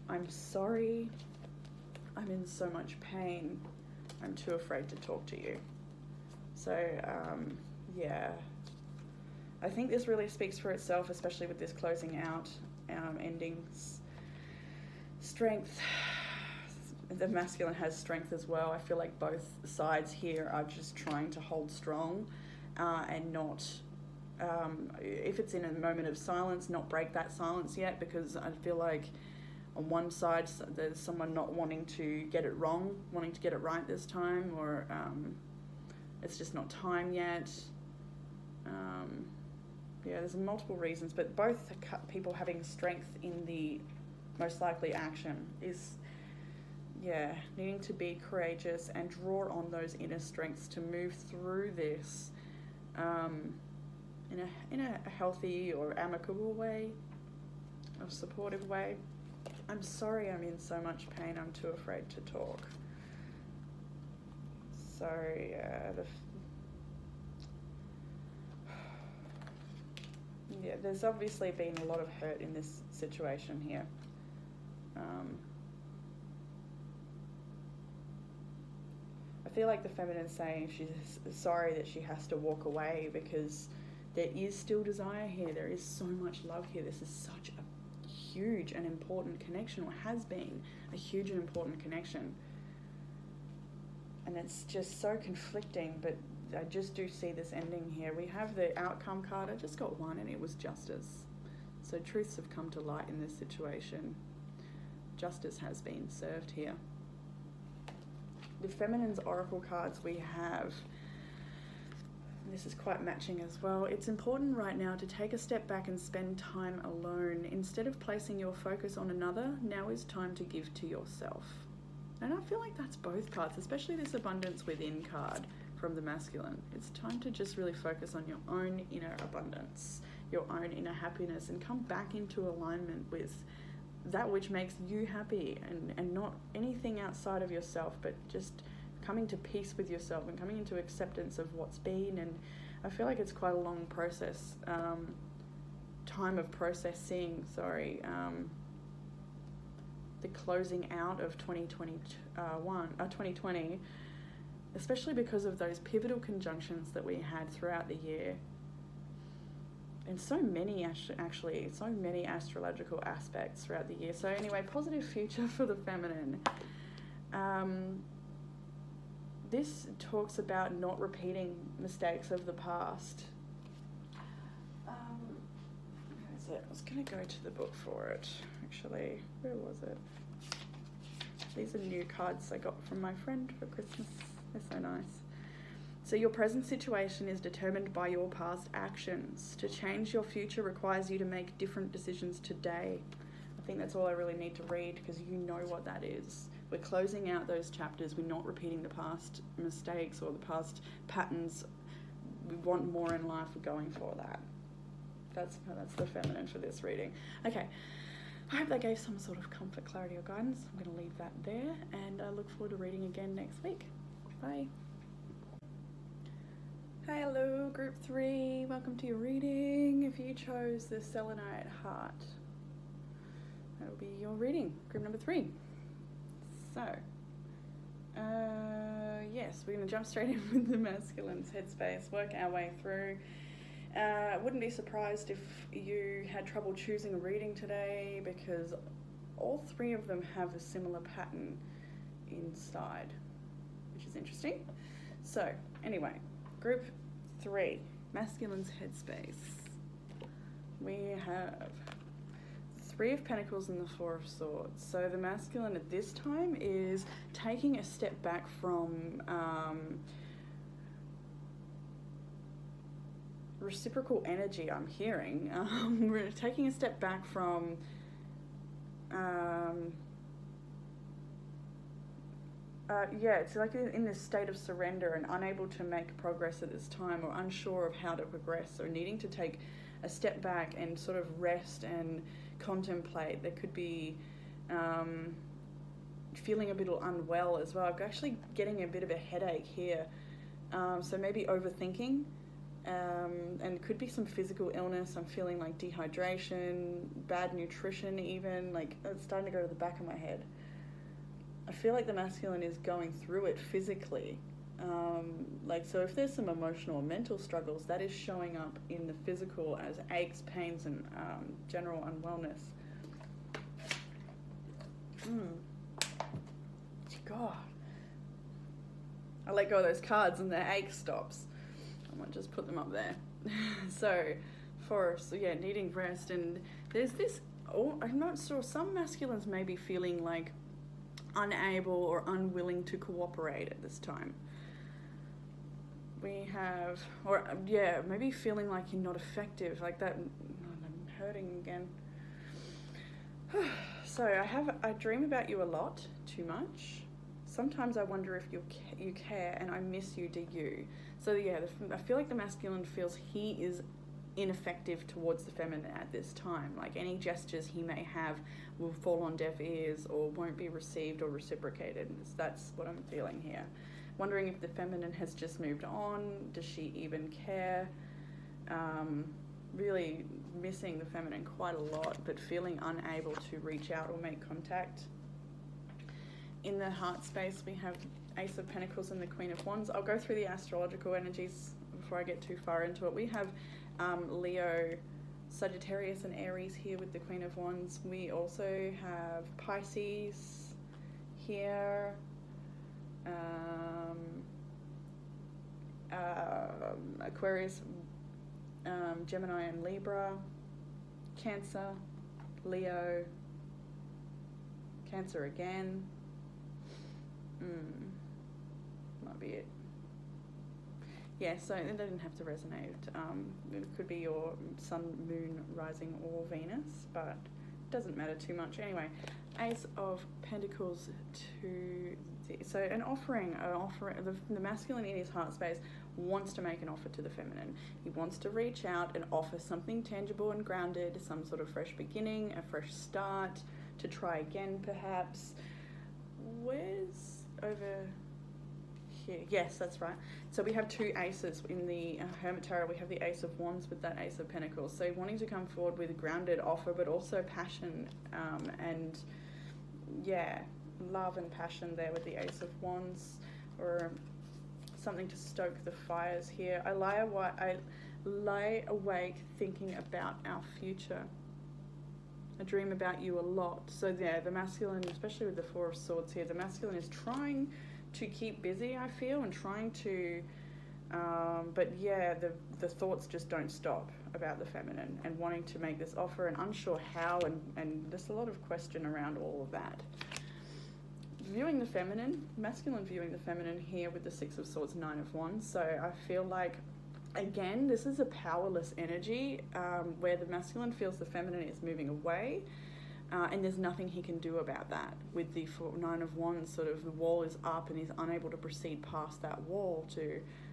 I'm sorry. I'm in so much pain. I'm too afraid to talk to you. So, I think this really speaks for itself, especially with this closing out, endings. Strength. The masculine has strength as well. I feel like both sides here are just trying to hold strong and not, if it's in a moment of silence, not break that silence yet, because I feel like on one side there's someone not wanting to get it wrong, wanting to get it right this time, or it's just not time yet. Yeah, there's multiple reasons, but both people having strength in the most likely action is, needing to be courageous and draw on those inner strengths to move through this in a healthy or amicable way, a supportive way. I'm sorry I'm in so much pain, I'm too afraid to talk. So, there's obviously been a lot of hurt in this situation here. I feel like the feminine's saying she's sorry that she has to walk away because there is still desire here. There is so much love here. This is such a huge and important connection, or has been a huge and important connection. And it's just so conflicting, but I just do see this ending here. We have the outcome card. I just got one and it was justice. So truths have come to light in this situation. Justice has been served here. The feminine's oracle cards we have, and this is quite matching as well. It's important right now to take a step back and spend time alone. Instead of placing your focus on another, now is time to give to yourself. And I feel like that's both cards, especially this abundance within card from the masculine. It's time to just really focus on your own inner abundance, your own inner happiness, and come back into alignment with that which makes you happy, and not anything outside of yourself, but just coming to peace with yourself and coming into acceptance of what's been. And I feel like it's quite a long process, time of processing, the closing out of 2020, especially because of those pivotal conjunctions that we had throughout the year. And so many, actually, so many astrological aspects throughout the year. So anyway, positive future for the feminine. This talks about not repeating mistakes of the past. Where is it? I was going to go to the book for it, actually. Where was it? These are new cards I got from my friend for Christmas. They're so nice. So your present situation is determined by your past actions. To change your future requires you to make different decisions today. I think that's all I really need to read, because you know what that is. We're closing out those chapters. We're not repeating the past mistakes or the past patterns. We want more in life. We're going for that. That's the feminine for this reading. Okay. I hope that gave some sort of comfort, clarity, or guidance. I'm going to leave that there, and I look forward to reading again next week. Bye. Hello, Group 3. Welcome to your reading. If you chose the Selenite Heart, that'll be your reading, group number 3. So, yes, we're going to jump straight in with the masculine's headspace, work our way through. Wouldn't be surprised if you had trouble choosing a reading today, because all 3 of them have a similar pattern inside, which is interesting. So, anyway, Group 3, masculine's headspace. We have 3 of Pentacles and the 4 of Swords. So the masculine at this time is taking a step back from reciprocal energy, I'm hearing. We're taking a step back from it's like in this state of surrender and unable to make progress at this time, or unsure of how to progress, or needing to take a step back and sort of rest and contemplate. There could be feeling a bit unwell as well. I'm actually getting a bit of a headache here. So maybe overthinking, and could be some physical illness. I'm feeling like dehydration, bad nutrition even, like it's starting to go to the back of my head. I feel like the masculine is going through it physically, Like, so if there's some emotional or mental struggles, that is showing up in the physical as aches, pains, and general unwellness. God. I let go of those cards and the ache stops. I might just put them up there. So, yeah, needing rest. And there's this, I'm not sure, some masculines may be feeling like unable or unwilling to cooperate at this time. We have, maybe feeling like you're not effective, like that. I'm hurting again. So I dream about you a lot, too much. Sometimes I wonder if you care, and I miss you, do you? So yeah, I feel like the masculine feels he is ineffective towards the feminine at this time. Like any gestures he may have will fall on deaf ears or won't be received or reciprocated. That's what I'm feeling here. Wondering if the feminine has just moved on. Does she even care? Really missing the feminine quite a lot, but feeling unable to reach out or make contact. In the heart space, we have Ace of Pentacles and the Queen of Wands. I'll go through the astrological energies before I get too far into it. We have Leo, Sagittarius, and Aries here with the Queen of Wands. We also have Pisces here, Aquarius, Gemini and Libra, Cancer, Leo, Cancer again. Might be it. Yeah, so it doesn't have to resonate. It could be your sun, moon, rising, or Venus, but it doesn't matter too much. Anyway, Ace of Pentacles so an offering, the masculine in his heart space wants to make an offer to the feminine. He wants to reach out and offer something tangible and grounded, some sort of fresh beginning, a fresh start, to try again perhaps. Where's over here? Yes, that's right. So we have two aces in the Hermit Tarot. We have the Ace of Wands with that Ace of Pentacles. So wanting to come forward with a grounded offer, but also passion and love and passion there with the Ace of Wands, or something to stoke the fires here. I lie awake thinking about our future. I dream about you a lot. So yeah, the masculine, especially with the Four of Swords here, the masculine is trying to keep busy, I feel, and trying to, but yeah, the thoughts just don't stop about the feminine and wanting to make this offer and unsure how, and there's a lot of question around all of that. Viewing the feminine, masculine viewing the feminine here with the Six of Swords, Nine of Wands. So I feel like, again, this is a powerless energy where the masculine feels the feminine is moving away, and there's nothing he can do about that. With the Nine of Wands, sort of the wall is up and he's unable to proceed past that wall.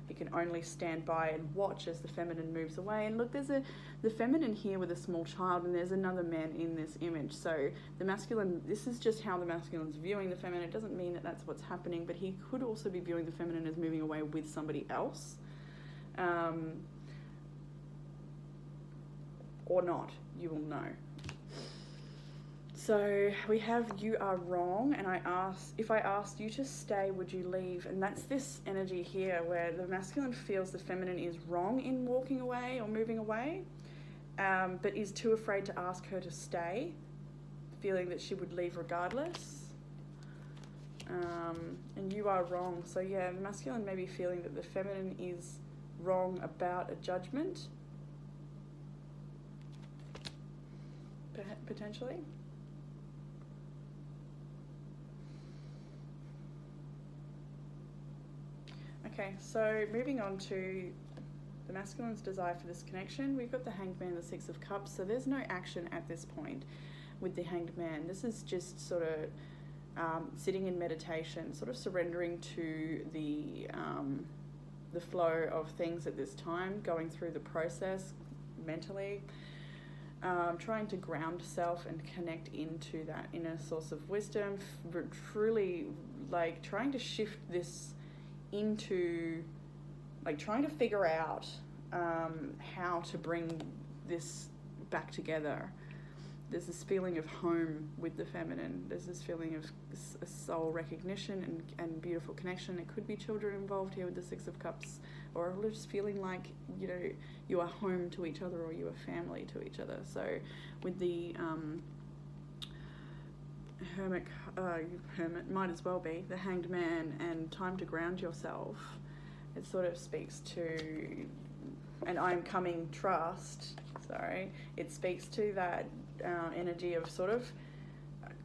He can only stand by and watch as the feminine moves away. And look, there's the feminine here with a small child, and there's another man in this image. So the masculine, this is just how the masculine's viewing the feminine. It doesn't mean that that's what's happening, but he could also be viewing the feminine as moving away with somebody else. Or not, you will know. So we have you are wrong, and if I asked you to stay, would you leave? And that's this energy here where the masculine feels the feminine is wrong in walking away or moving away, but is too afraid to ask her to stay, feeling that she would leave regardless. And you are wrong. So yeah, the masculine may be feeling that the feminine is wrong about a judgment, potentially. Okay, so moving on to the masculine's desire for this connection, we've got the Hanged Man, the Six of Cups, so there's no action at this point with the Hanged Man. This is just sort of sitting in meditation, sort of surrendering to the flow of things at this time, going through the process mentally, trying to ground self and connect into that inner source of wisdom, truly like trying to shift this into, like trying to figure out how to bring this back together. there's this feeling of home with the feminine. There's this feeling of soul recognition and beautiful connection. It could be children involved here with the Six of Cups, or just feeling like, you know, you are home to each other or you are family to each other. So with the Hermit might as well be the Hanged Man and time to ground yourself. It sort of speaks to, and I'm coming trust, it speaks to that energy of sort of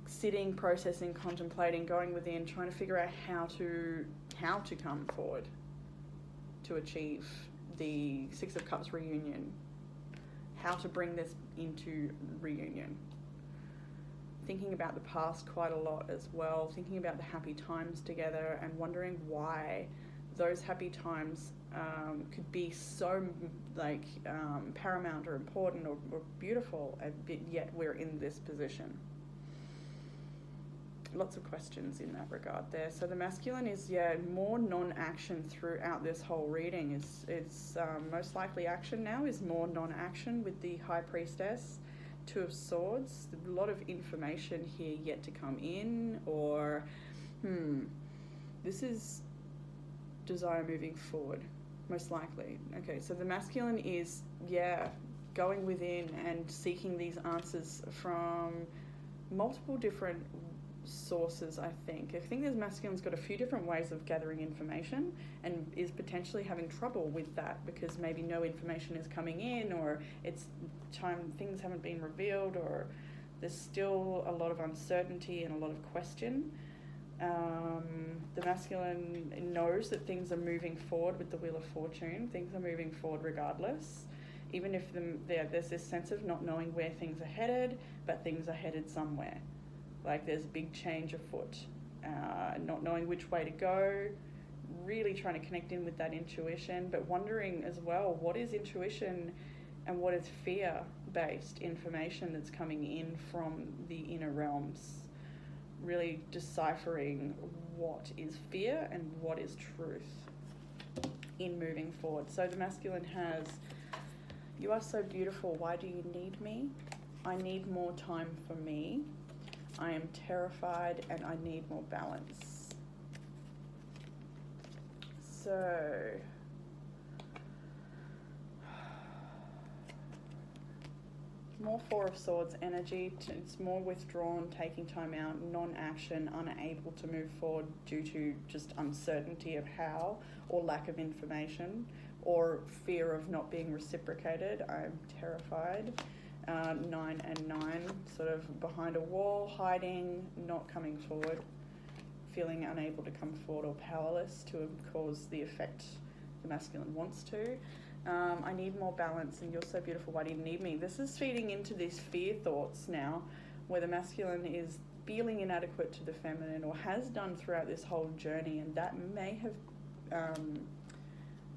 sitting, processing, contemplating, going within, trying to figure out how to come forward to achieve the Six of Cups reunion, how to bring this into reunion. Thinking about the past quite a lot as well, thinking about the happy times together and wondering why those happy times could be so paramount or important or beautiful, yet we're in this position. Lots of questions in that regard there. So the masculine is more non-action throughout this whole reading. It's most likely action now is more non-action with the High Priestess, Two of Swords. A lot of information here yet to come in, or this is desire moving forward, most likely. Okay, so the masculine is going within and seeking these answers from multiple different sources. I think this masculine's got a few different ways of gathering information and is potentially having trouble with that because maybe no information is coming in, or it's time things haven't been revealed, or there's still a lot of uncertainty and a lot of question. The masculine knows that things are moving forward with the Wheel of Fortune. Things are moving forward regardless, even if there's this sense of not knowing where things are headed, but things are headed somewhere. Like there's a big change afoot, not knowing which way to go, really trying to connect in with that intuition, but wondering as well, what is intuition and what is fear-based information that's coming in from the inner realms? Really deciphering what is fear and what is truth in moving forward. So the masculine has, you are so beautiful, why do you need me? I need more time for me. I am terrified and I need more balance. So more Four of Swords energy. It's more withdrawn, taking time out, non-action, unable to move forward due to just uncertainty of how, or lack of information, or fear of not being reciprocated. I'm terrified. 9 and 9, sort of behind a wall, hiding, not coming forward, feeling unable to come forward or powerless to cause the effect the masculine wants to. I need more balance and you're so beautiful, why do you need me? This is feeding into these fear thoughts now, where the masculine is feeling inadequate to the feminine, or has done throughout this whole journey, and that may have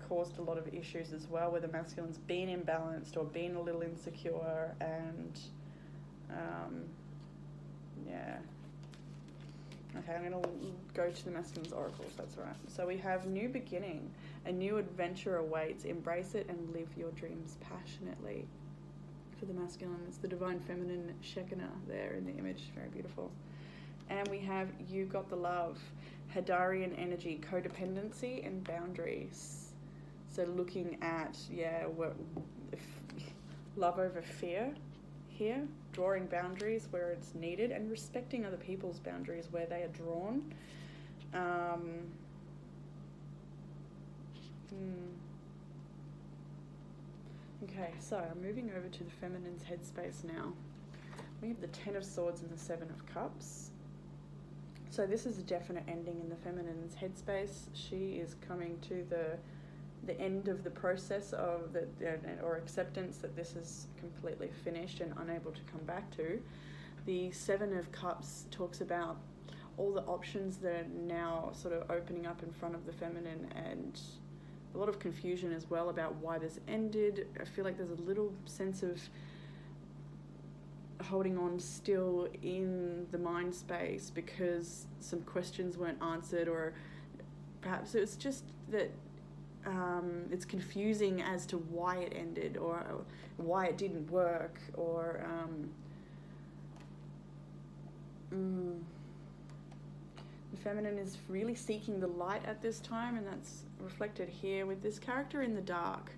caused a lot of issues as well, where the masculine's been imbalanced or been a little insecure, and okay, I'm going to go to the masculine's oracle, so that's all right. So we have new beginning, a new adventure awaits, embrace it and live your dreams passionately. For the masculine, it's the divine feminine Shekinah there in the image, very beautiful. And we have you got the love, Hadarian energy, codependency and boundaries. So looking at, love over fear here, drawing boundaries where it's needed and respecting other people's boundaries where they are drawn. Okay, so I'm moving over to the feminine's headspace now. We have the 10 of Swords and the 7 of Cups. So this is a definite ending in the feminine's headspace. She is coming to the end of the process of or acceptance that this is completely finished and unable to come back to. The 7 of Cups talks about all the options that are now sort of opening up in front of the feminine, and a lot of confusion as well about why this ended. I feel like there's a little sense of holding on still in the mind space because some questions weren't answered, or perhaps it was just that it's confusing as to why it ended or why it didn't work, or The feminine is really seeking the light at this time, and that's reflected here with this character in the dark.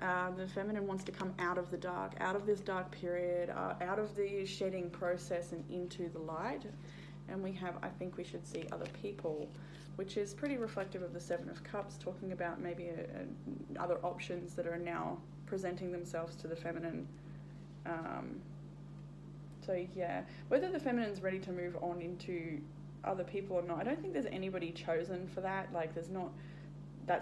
The feminine wants to come out of the dark, out of this dark period, out of the shedding process and into the light. And we have, I think we should see other people, which is pretty reflective of the Seven of Cups, talking about maybe other options that are now presenting themselves to the feminine. So yeah, whether the feminine's ready to move on into other people or not, I don't think there's anybody chosen for that. Like, that's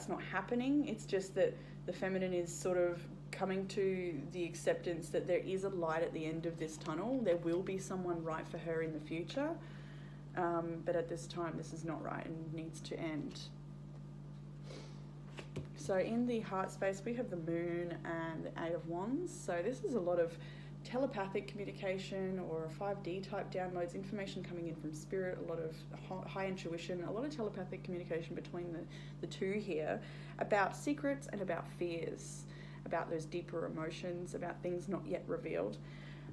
not happening. It's just that the feminine is sort of coming to the acceptance that there is a light at the end of this tunnel. There will be someone right for her in the future. But at this time, this is not right and needs to end. So in the heart space, we have the Moon and the Eight of Wands. So this is a lot of telepathic communication or 5D type downloads, information coming in from spirit, a lot of high intuition, a lot of telepathic communication between the two here about secrets and about fears, about those deeper emotions, about things not yet revealed.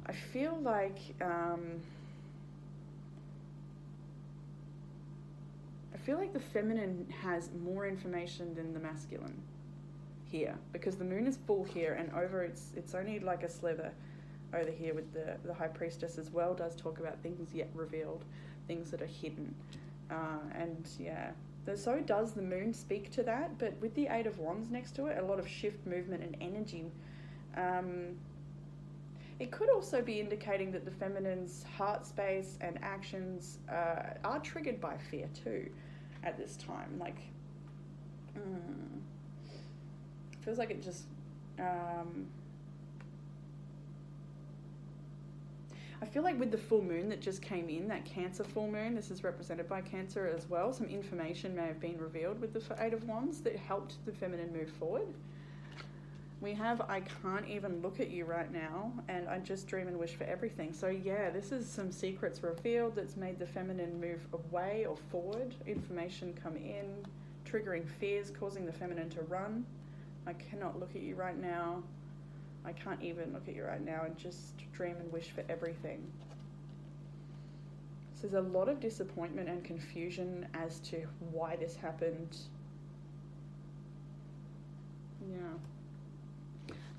I feel like the feminine has more information than the masculine here, because the Moon is full here, and over it's only like a slither over here with the High Priestess as well, does talk about things yet revealed, things that are hidden. And yeah, so does the Moon speak to that, but with the Eight of Wands next to it, a lot of shift, movement and energy. It could also be indicating that the feminine's heart space and actions are triggered by fear too at this time. Like, feels like it just... I feel like with the full moon that just came in, that Cancer full moon, this is represented by Cancer as well, some information may have been revealed with the Eight of Wands that helped the feminine move forward. We have I can't even look at you right now, and I just dream and wish for everything. So yeah, this is some secrets revealed that's made the feminine move away or forward, information come in, triggering fears, causing the feminine to run. I cannot look at you right now. I can't even look at you right now, and just dream and wish for everything. So there's a lot of disappointment and confusion as to why this happened. Yeah.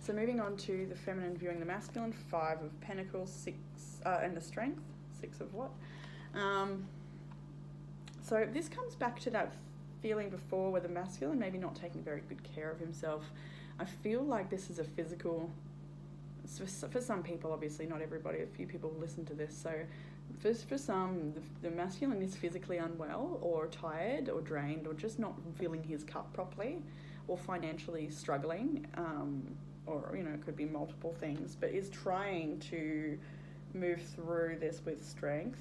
So moving on to the feminine viewing the masculine, Five of Pentacles, and the Strength, Six of what? So this comes back to that feeling before where the masculine maybe not taking very good care of himself. I feel like this is a physical, for some people, obviously not everybody, a few people listen to this, so for some, the masculine is physically unwell or tired or drained or just not filling his cup properly or financially struggling, or, it could be multiple things, but is trying to move through this with strength,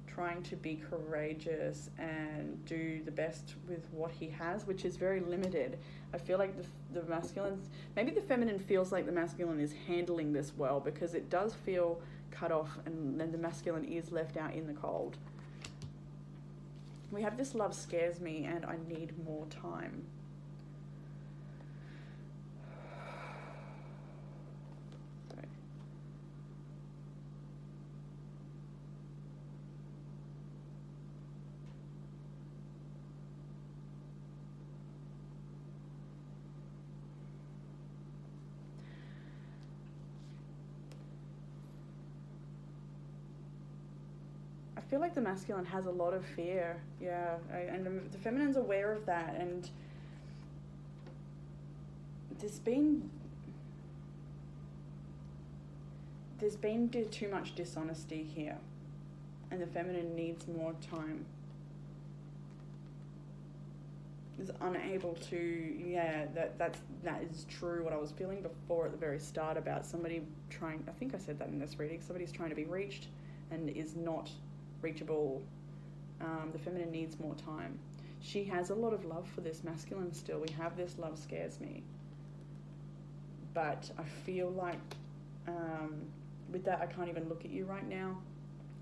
trying to be courageous and do the best with what he has, which is very limited. I feel like the masculine, maybe the feminine feels like the masculine is handling this well, because it does feel cut off, and then the masculine is left out in the cold. We have this love scares me and I need more time. I feel like the masculine has a lot of fear, and the feminine's aware of that, and there's been too much dishonesty here, and the feminine needs more time. Is unable to, that is true, what I was feeling before at the very start about somebody trying, I think I said that in this reading, somebody's trying to be reached and is not reachable. The feminine needs more time. She has a lot of love for this masculine still. We have this love scares me. But I feel like with that, I can't even look at you right now.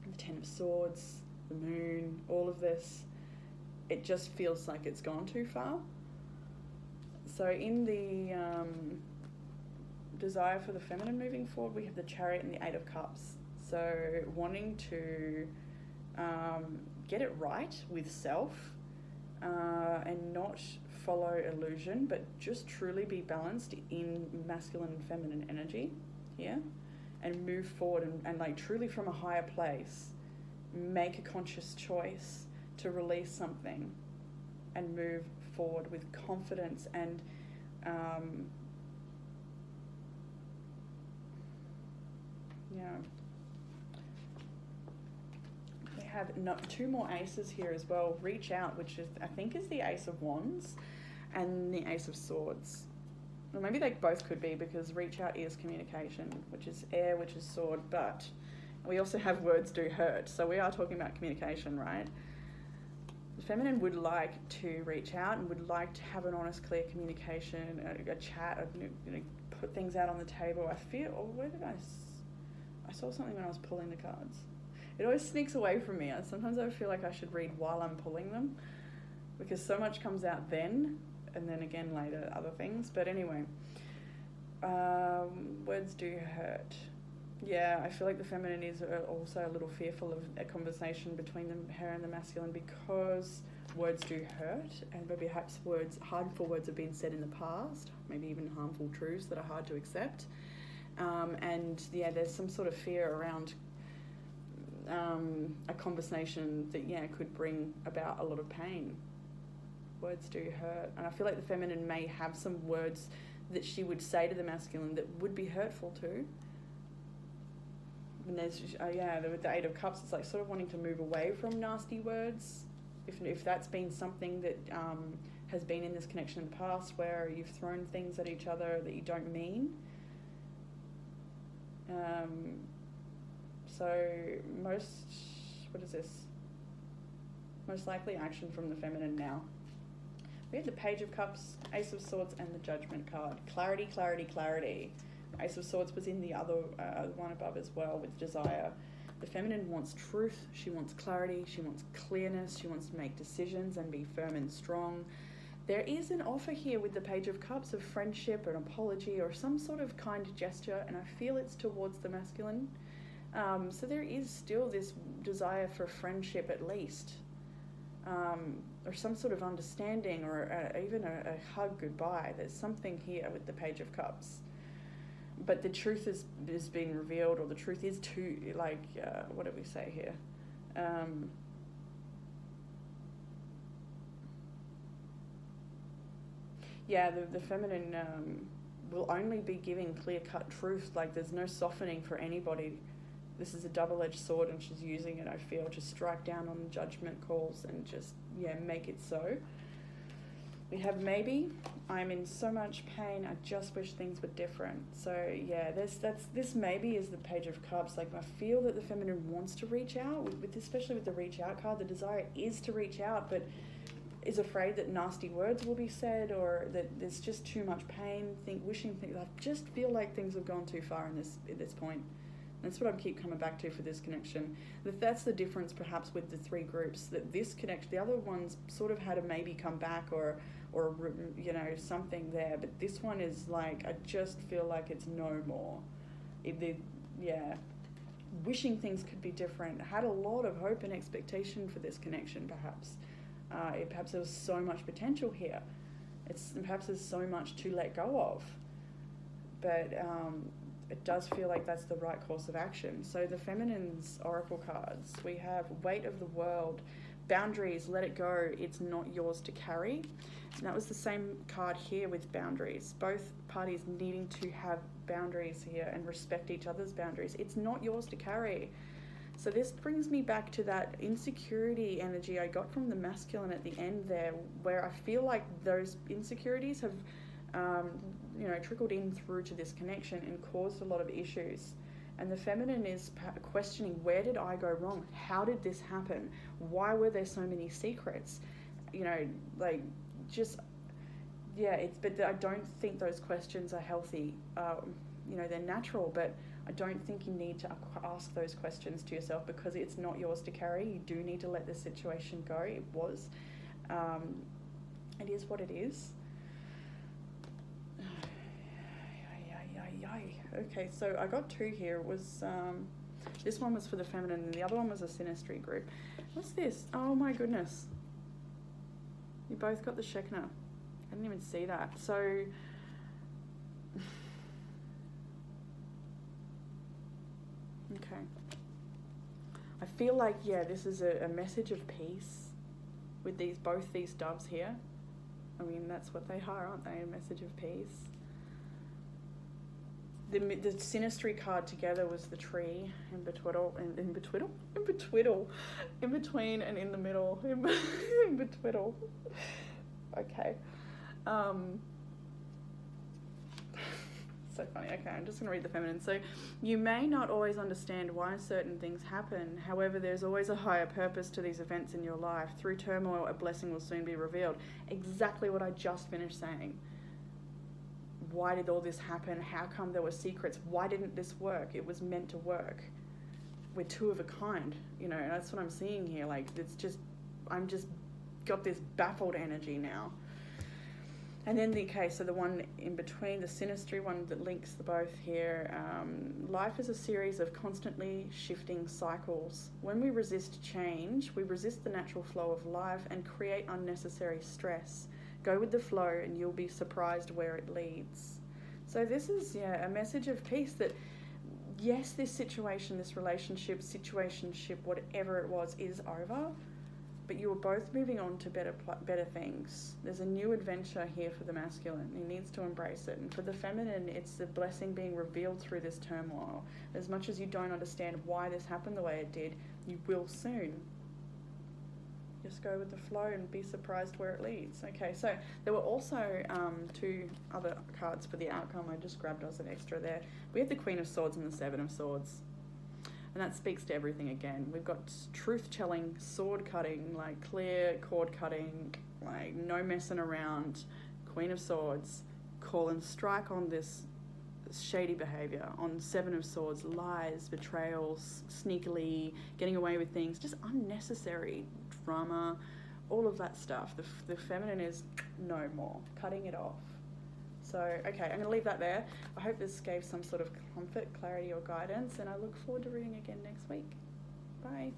The Ten of Swords, the Moon, all of this, it just feels like it's gone too far. So in the desire for the feminine moving forward, we have the Chariot and the Eight of Cups. So wanting to get it right with self and not follow illusion, but just truly be balanced in masculine and feminine energy here, and move forward and like truly from a higher place, make a conscious choice to release something and move forward with confidence and we have two more aces here as well. Reach out, which is I think is the Ace of Wands and the Ace of Swords. Or maybe they both could be, because reach out is communication, which is air, which is sword, but we also have words do hurt. So we are talking about communication, right? The feminine would like to reach out and would like to have an honest, clear communication, a chat, put things out on the table. I feel, where did I saw something when I was pulling the cards. It always sneaks away from me. Sometimes I feel like I should read while I'm pulling them, because so much comes out then, and then again later other things. But anyway, words do hurt. Yeah, I feel like the feminine is also a little fearful of a conversation between her and the masculine, because words do hurt, and perhaps harmful words have been said in the past, maybe even harmful truths that are hard to accept. And yeah, there's some sort of fear around a conversation that could bring about a lot of pain. Words do hurt, and I feel like the feminine may have some words that she would say to the masculine that would be hurtful too. And there's with the Eight of Cups, it's like sort of wanting to move away from nasty words, if that's been something that has been in this connection in the past, where you've thrown things at each other that you don't mean. So most likely action from the feminine now. We have the Page of Cups, Ace of Swords, and the Judgment card. Clarity, clarity, clarity. Ace of Swords was in the other one above as well, with desire. The feminine wants truth, she wants clarity, she wants clearness, she wants to make decisions and be firm and strong. There is an offer here with the Page of Cups of friendship or an apology or some sort of kind gesture, and I feel it's towards the masculine. So there is still this desire for friendship at least, or some sort of understanding, or even a hug goodbye. There's something here with the Page of Cups. But the truth is being revealed, or the truth is too, what do we say here? The feminine will only be giving clear-cut truth. Like, there's no softening for anybody. This is a double-edged sword, and she's using it, I feel, to strike down on judgment calls and just, make it so. We have maybe, I'm in so much pain, I just wish things were different. So this maybe is the Page of Cups. Like, I feel that the feminine wants to reach out, especially with the reach out card. The desire is to reach out, but is afraid that nasty words will be said, or that there's just too much pain, wishing things. I just feel like things have gone too far at this point. That's what I keep coming back to for this connection. That's the difference perhaps with the three groups, that this connection, the other ones sort of had a maybe come back or something there, but this one is like, I just feel like it's no more. Wishing things could be different. Had a lot of hope and expectation for this connection perhaps. Perhaps there was so much potential here. Perhaps there's so much to let go of. But it does feel like that's the right course of action. So the feminine's oracle cards, we have Weight of the World, boundaries, let it go, it's not yours to carry. And that was the same card here with boundaries. Both parties needing to have boundaries here and respect each other's boundaries. It's not yours to carry. So this brings me back to that insecurity energy I got from the masculine at the end there, where I feel like those insecurities have trickled in through to this connection and caused a lot of issues. And the feminine is questioning, where did I go wrong? How did this happen? Why were there so many secrets? But I don't think those questions are healthy. They're natural, but I don't think you need to ask those questions to yourself, because it's not yours to carry. You do need to let the situation go. It was. It is what it is. Okay, so I got two here. It was This one was for the feminine, and the other one was a synastry group. What's this? Oh my goodness. You both got the Shekinah. I didn't even see that. So, okay. I feel like, yeah, this is a message of peace with both these doves here. I mean, that's what they are, aren't they? A message of peace. The synastry card together was the tree in between and in the middle, in between. Okay. So funny. Okay, I'm just going to read the feminine. So, you may not always understand why certain things happen. However, there's always a higher purpose to these events in your life. Through turmoil, a blessing will soon be revealed. Exactly what I just finished saying. Why did all this happen? How come there were secrets? Why didn't this work? It was meant to work. We're two of a kind, you know, that's what I'm seeing here. Like, I'm just got this baffled energy now. And then so the one in between, the synastry one that links the both here, life is a series of constantly shifting cycles. When we resist change, we resist the natural flow of life and create unnecessary stress. Go with the flow and you'll be surprised where it leads. So this is, a message of peace that, yes, this situation, this relationship, situationship, whatever it was, is over, but you are both moving on to better things. There's a new adventure here for the masculine. He needs to embrace it. And for the feminine, it's the blessing being revealed through this turmoil. As much as you don't understand why this happened the way it did, you will soon. Just go with the flow and be surprised where it leads. Okay, so there were also 2 other cards for the outcome. I just grabbed as an extra there. We have the Queen of Swords and the Seven of Swords. And that speaks to everything again. We've got truth-telling, sword-cutting, like clear cord-cutting, like no messing around. Queen of Swords, call and strike on this shady behaviour. On Seven of Swords, lies, betrayals, sneakily, getting away with things, just unnecessary drama, all of that stuff. The feminine is no more, cutting it off. So, okay, I'm going to leave that there. I hope this gave some sort of comfort, clarity or guidance, and I look forward to reading again next week. Bye.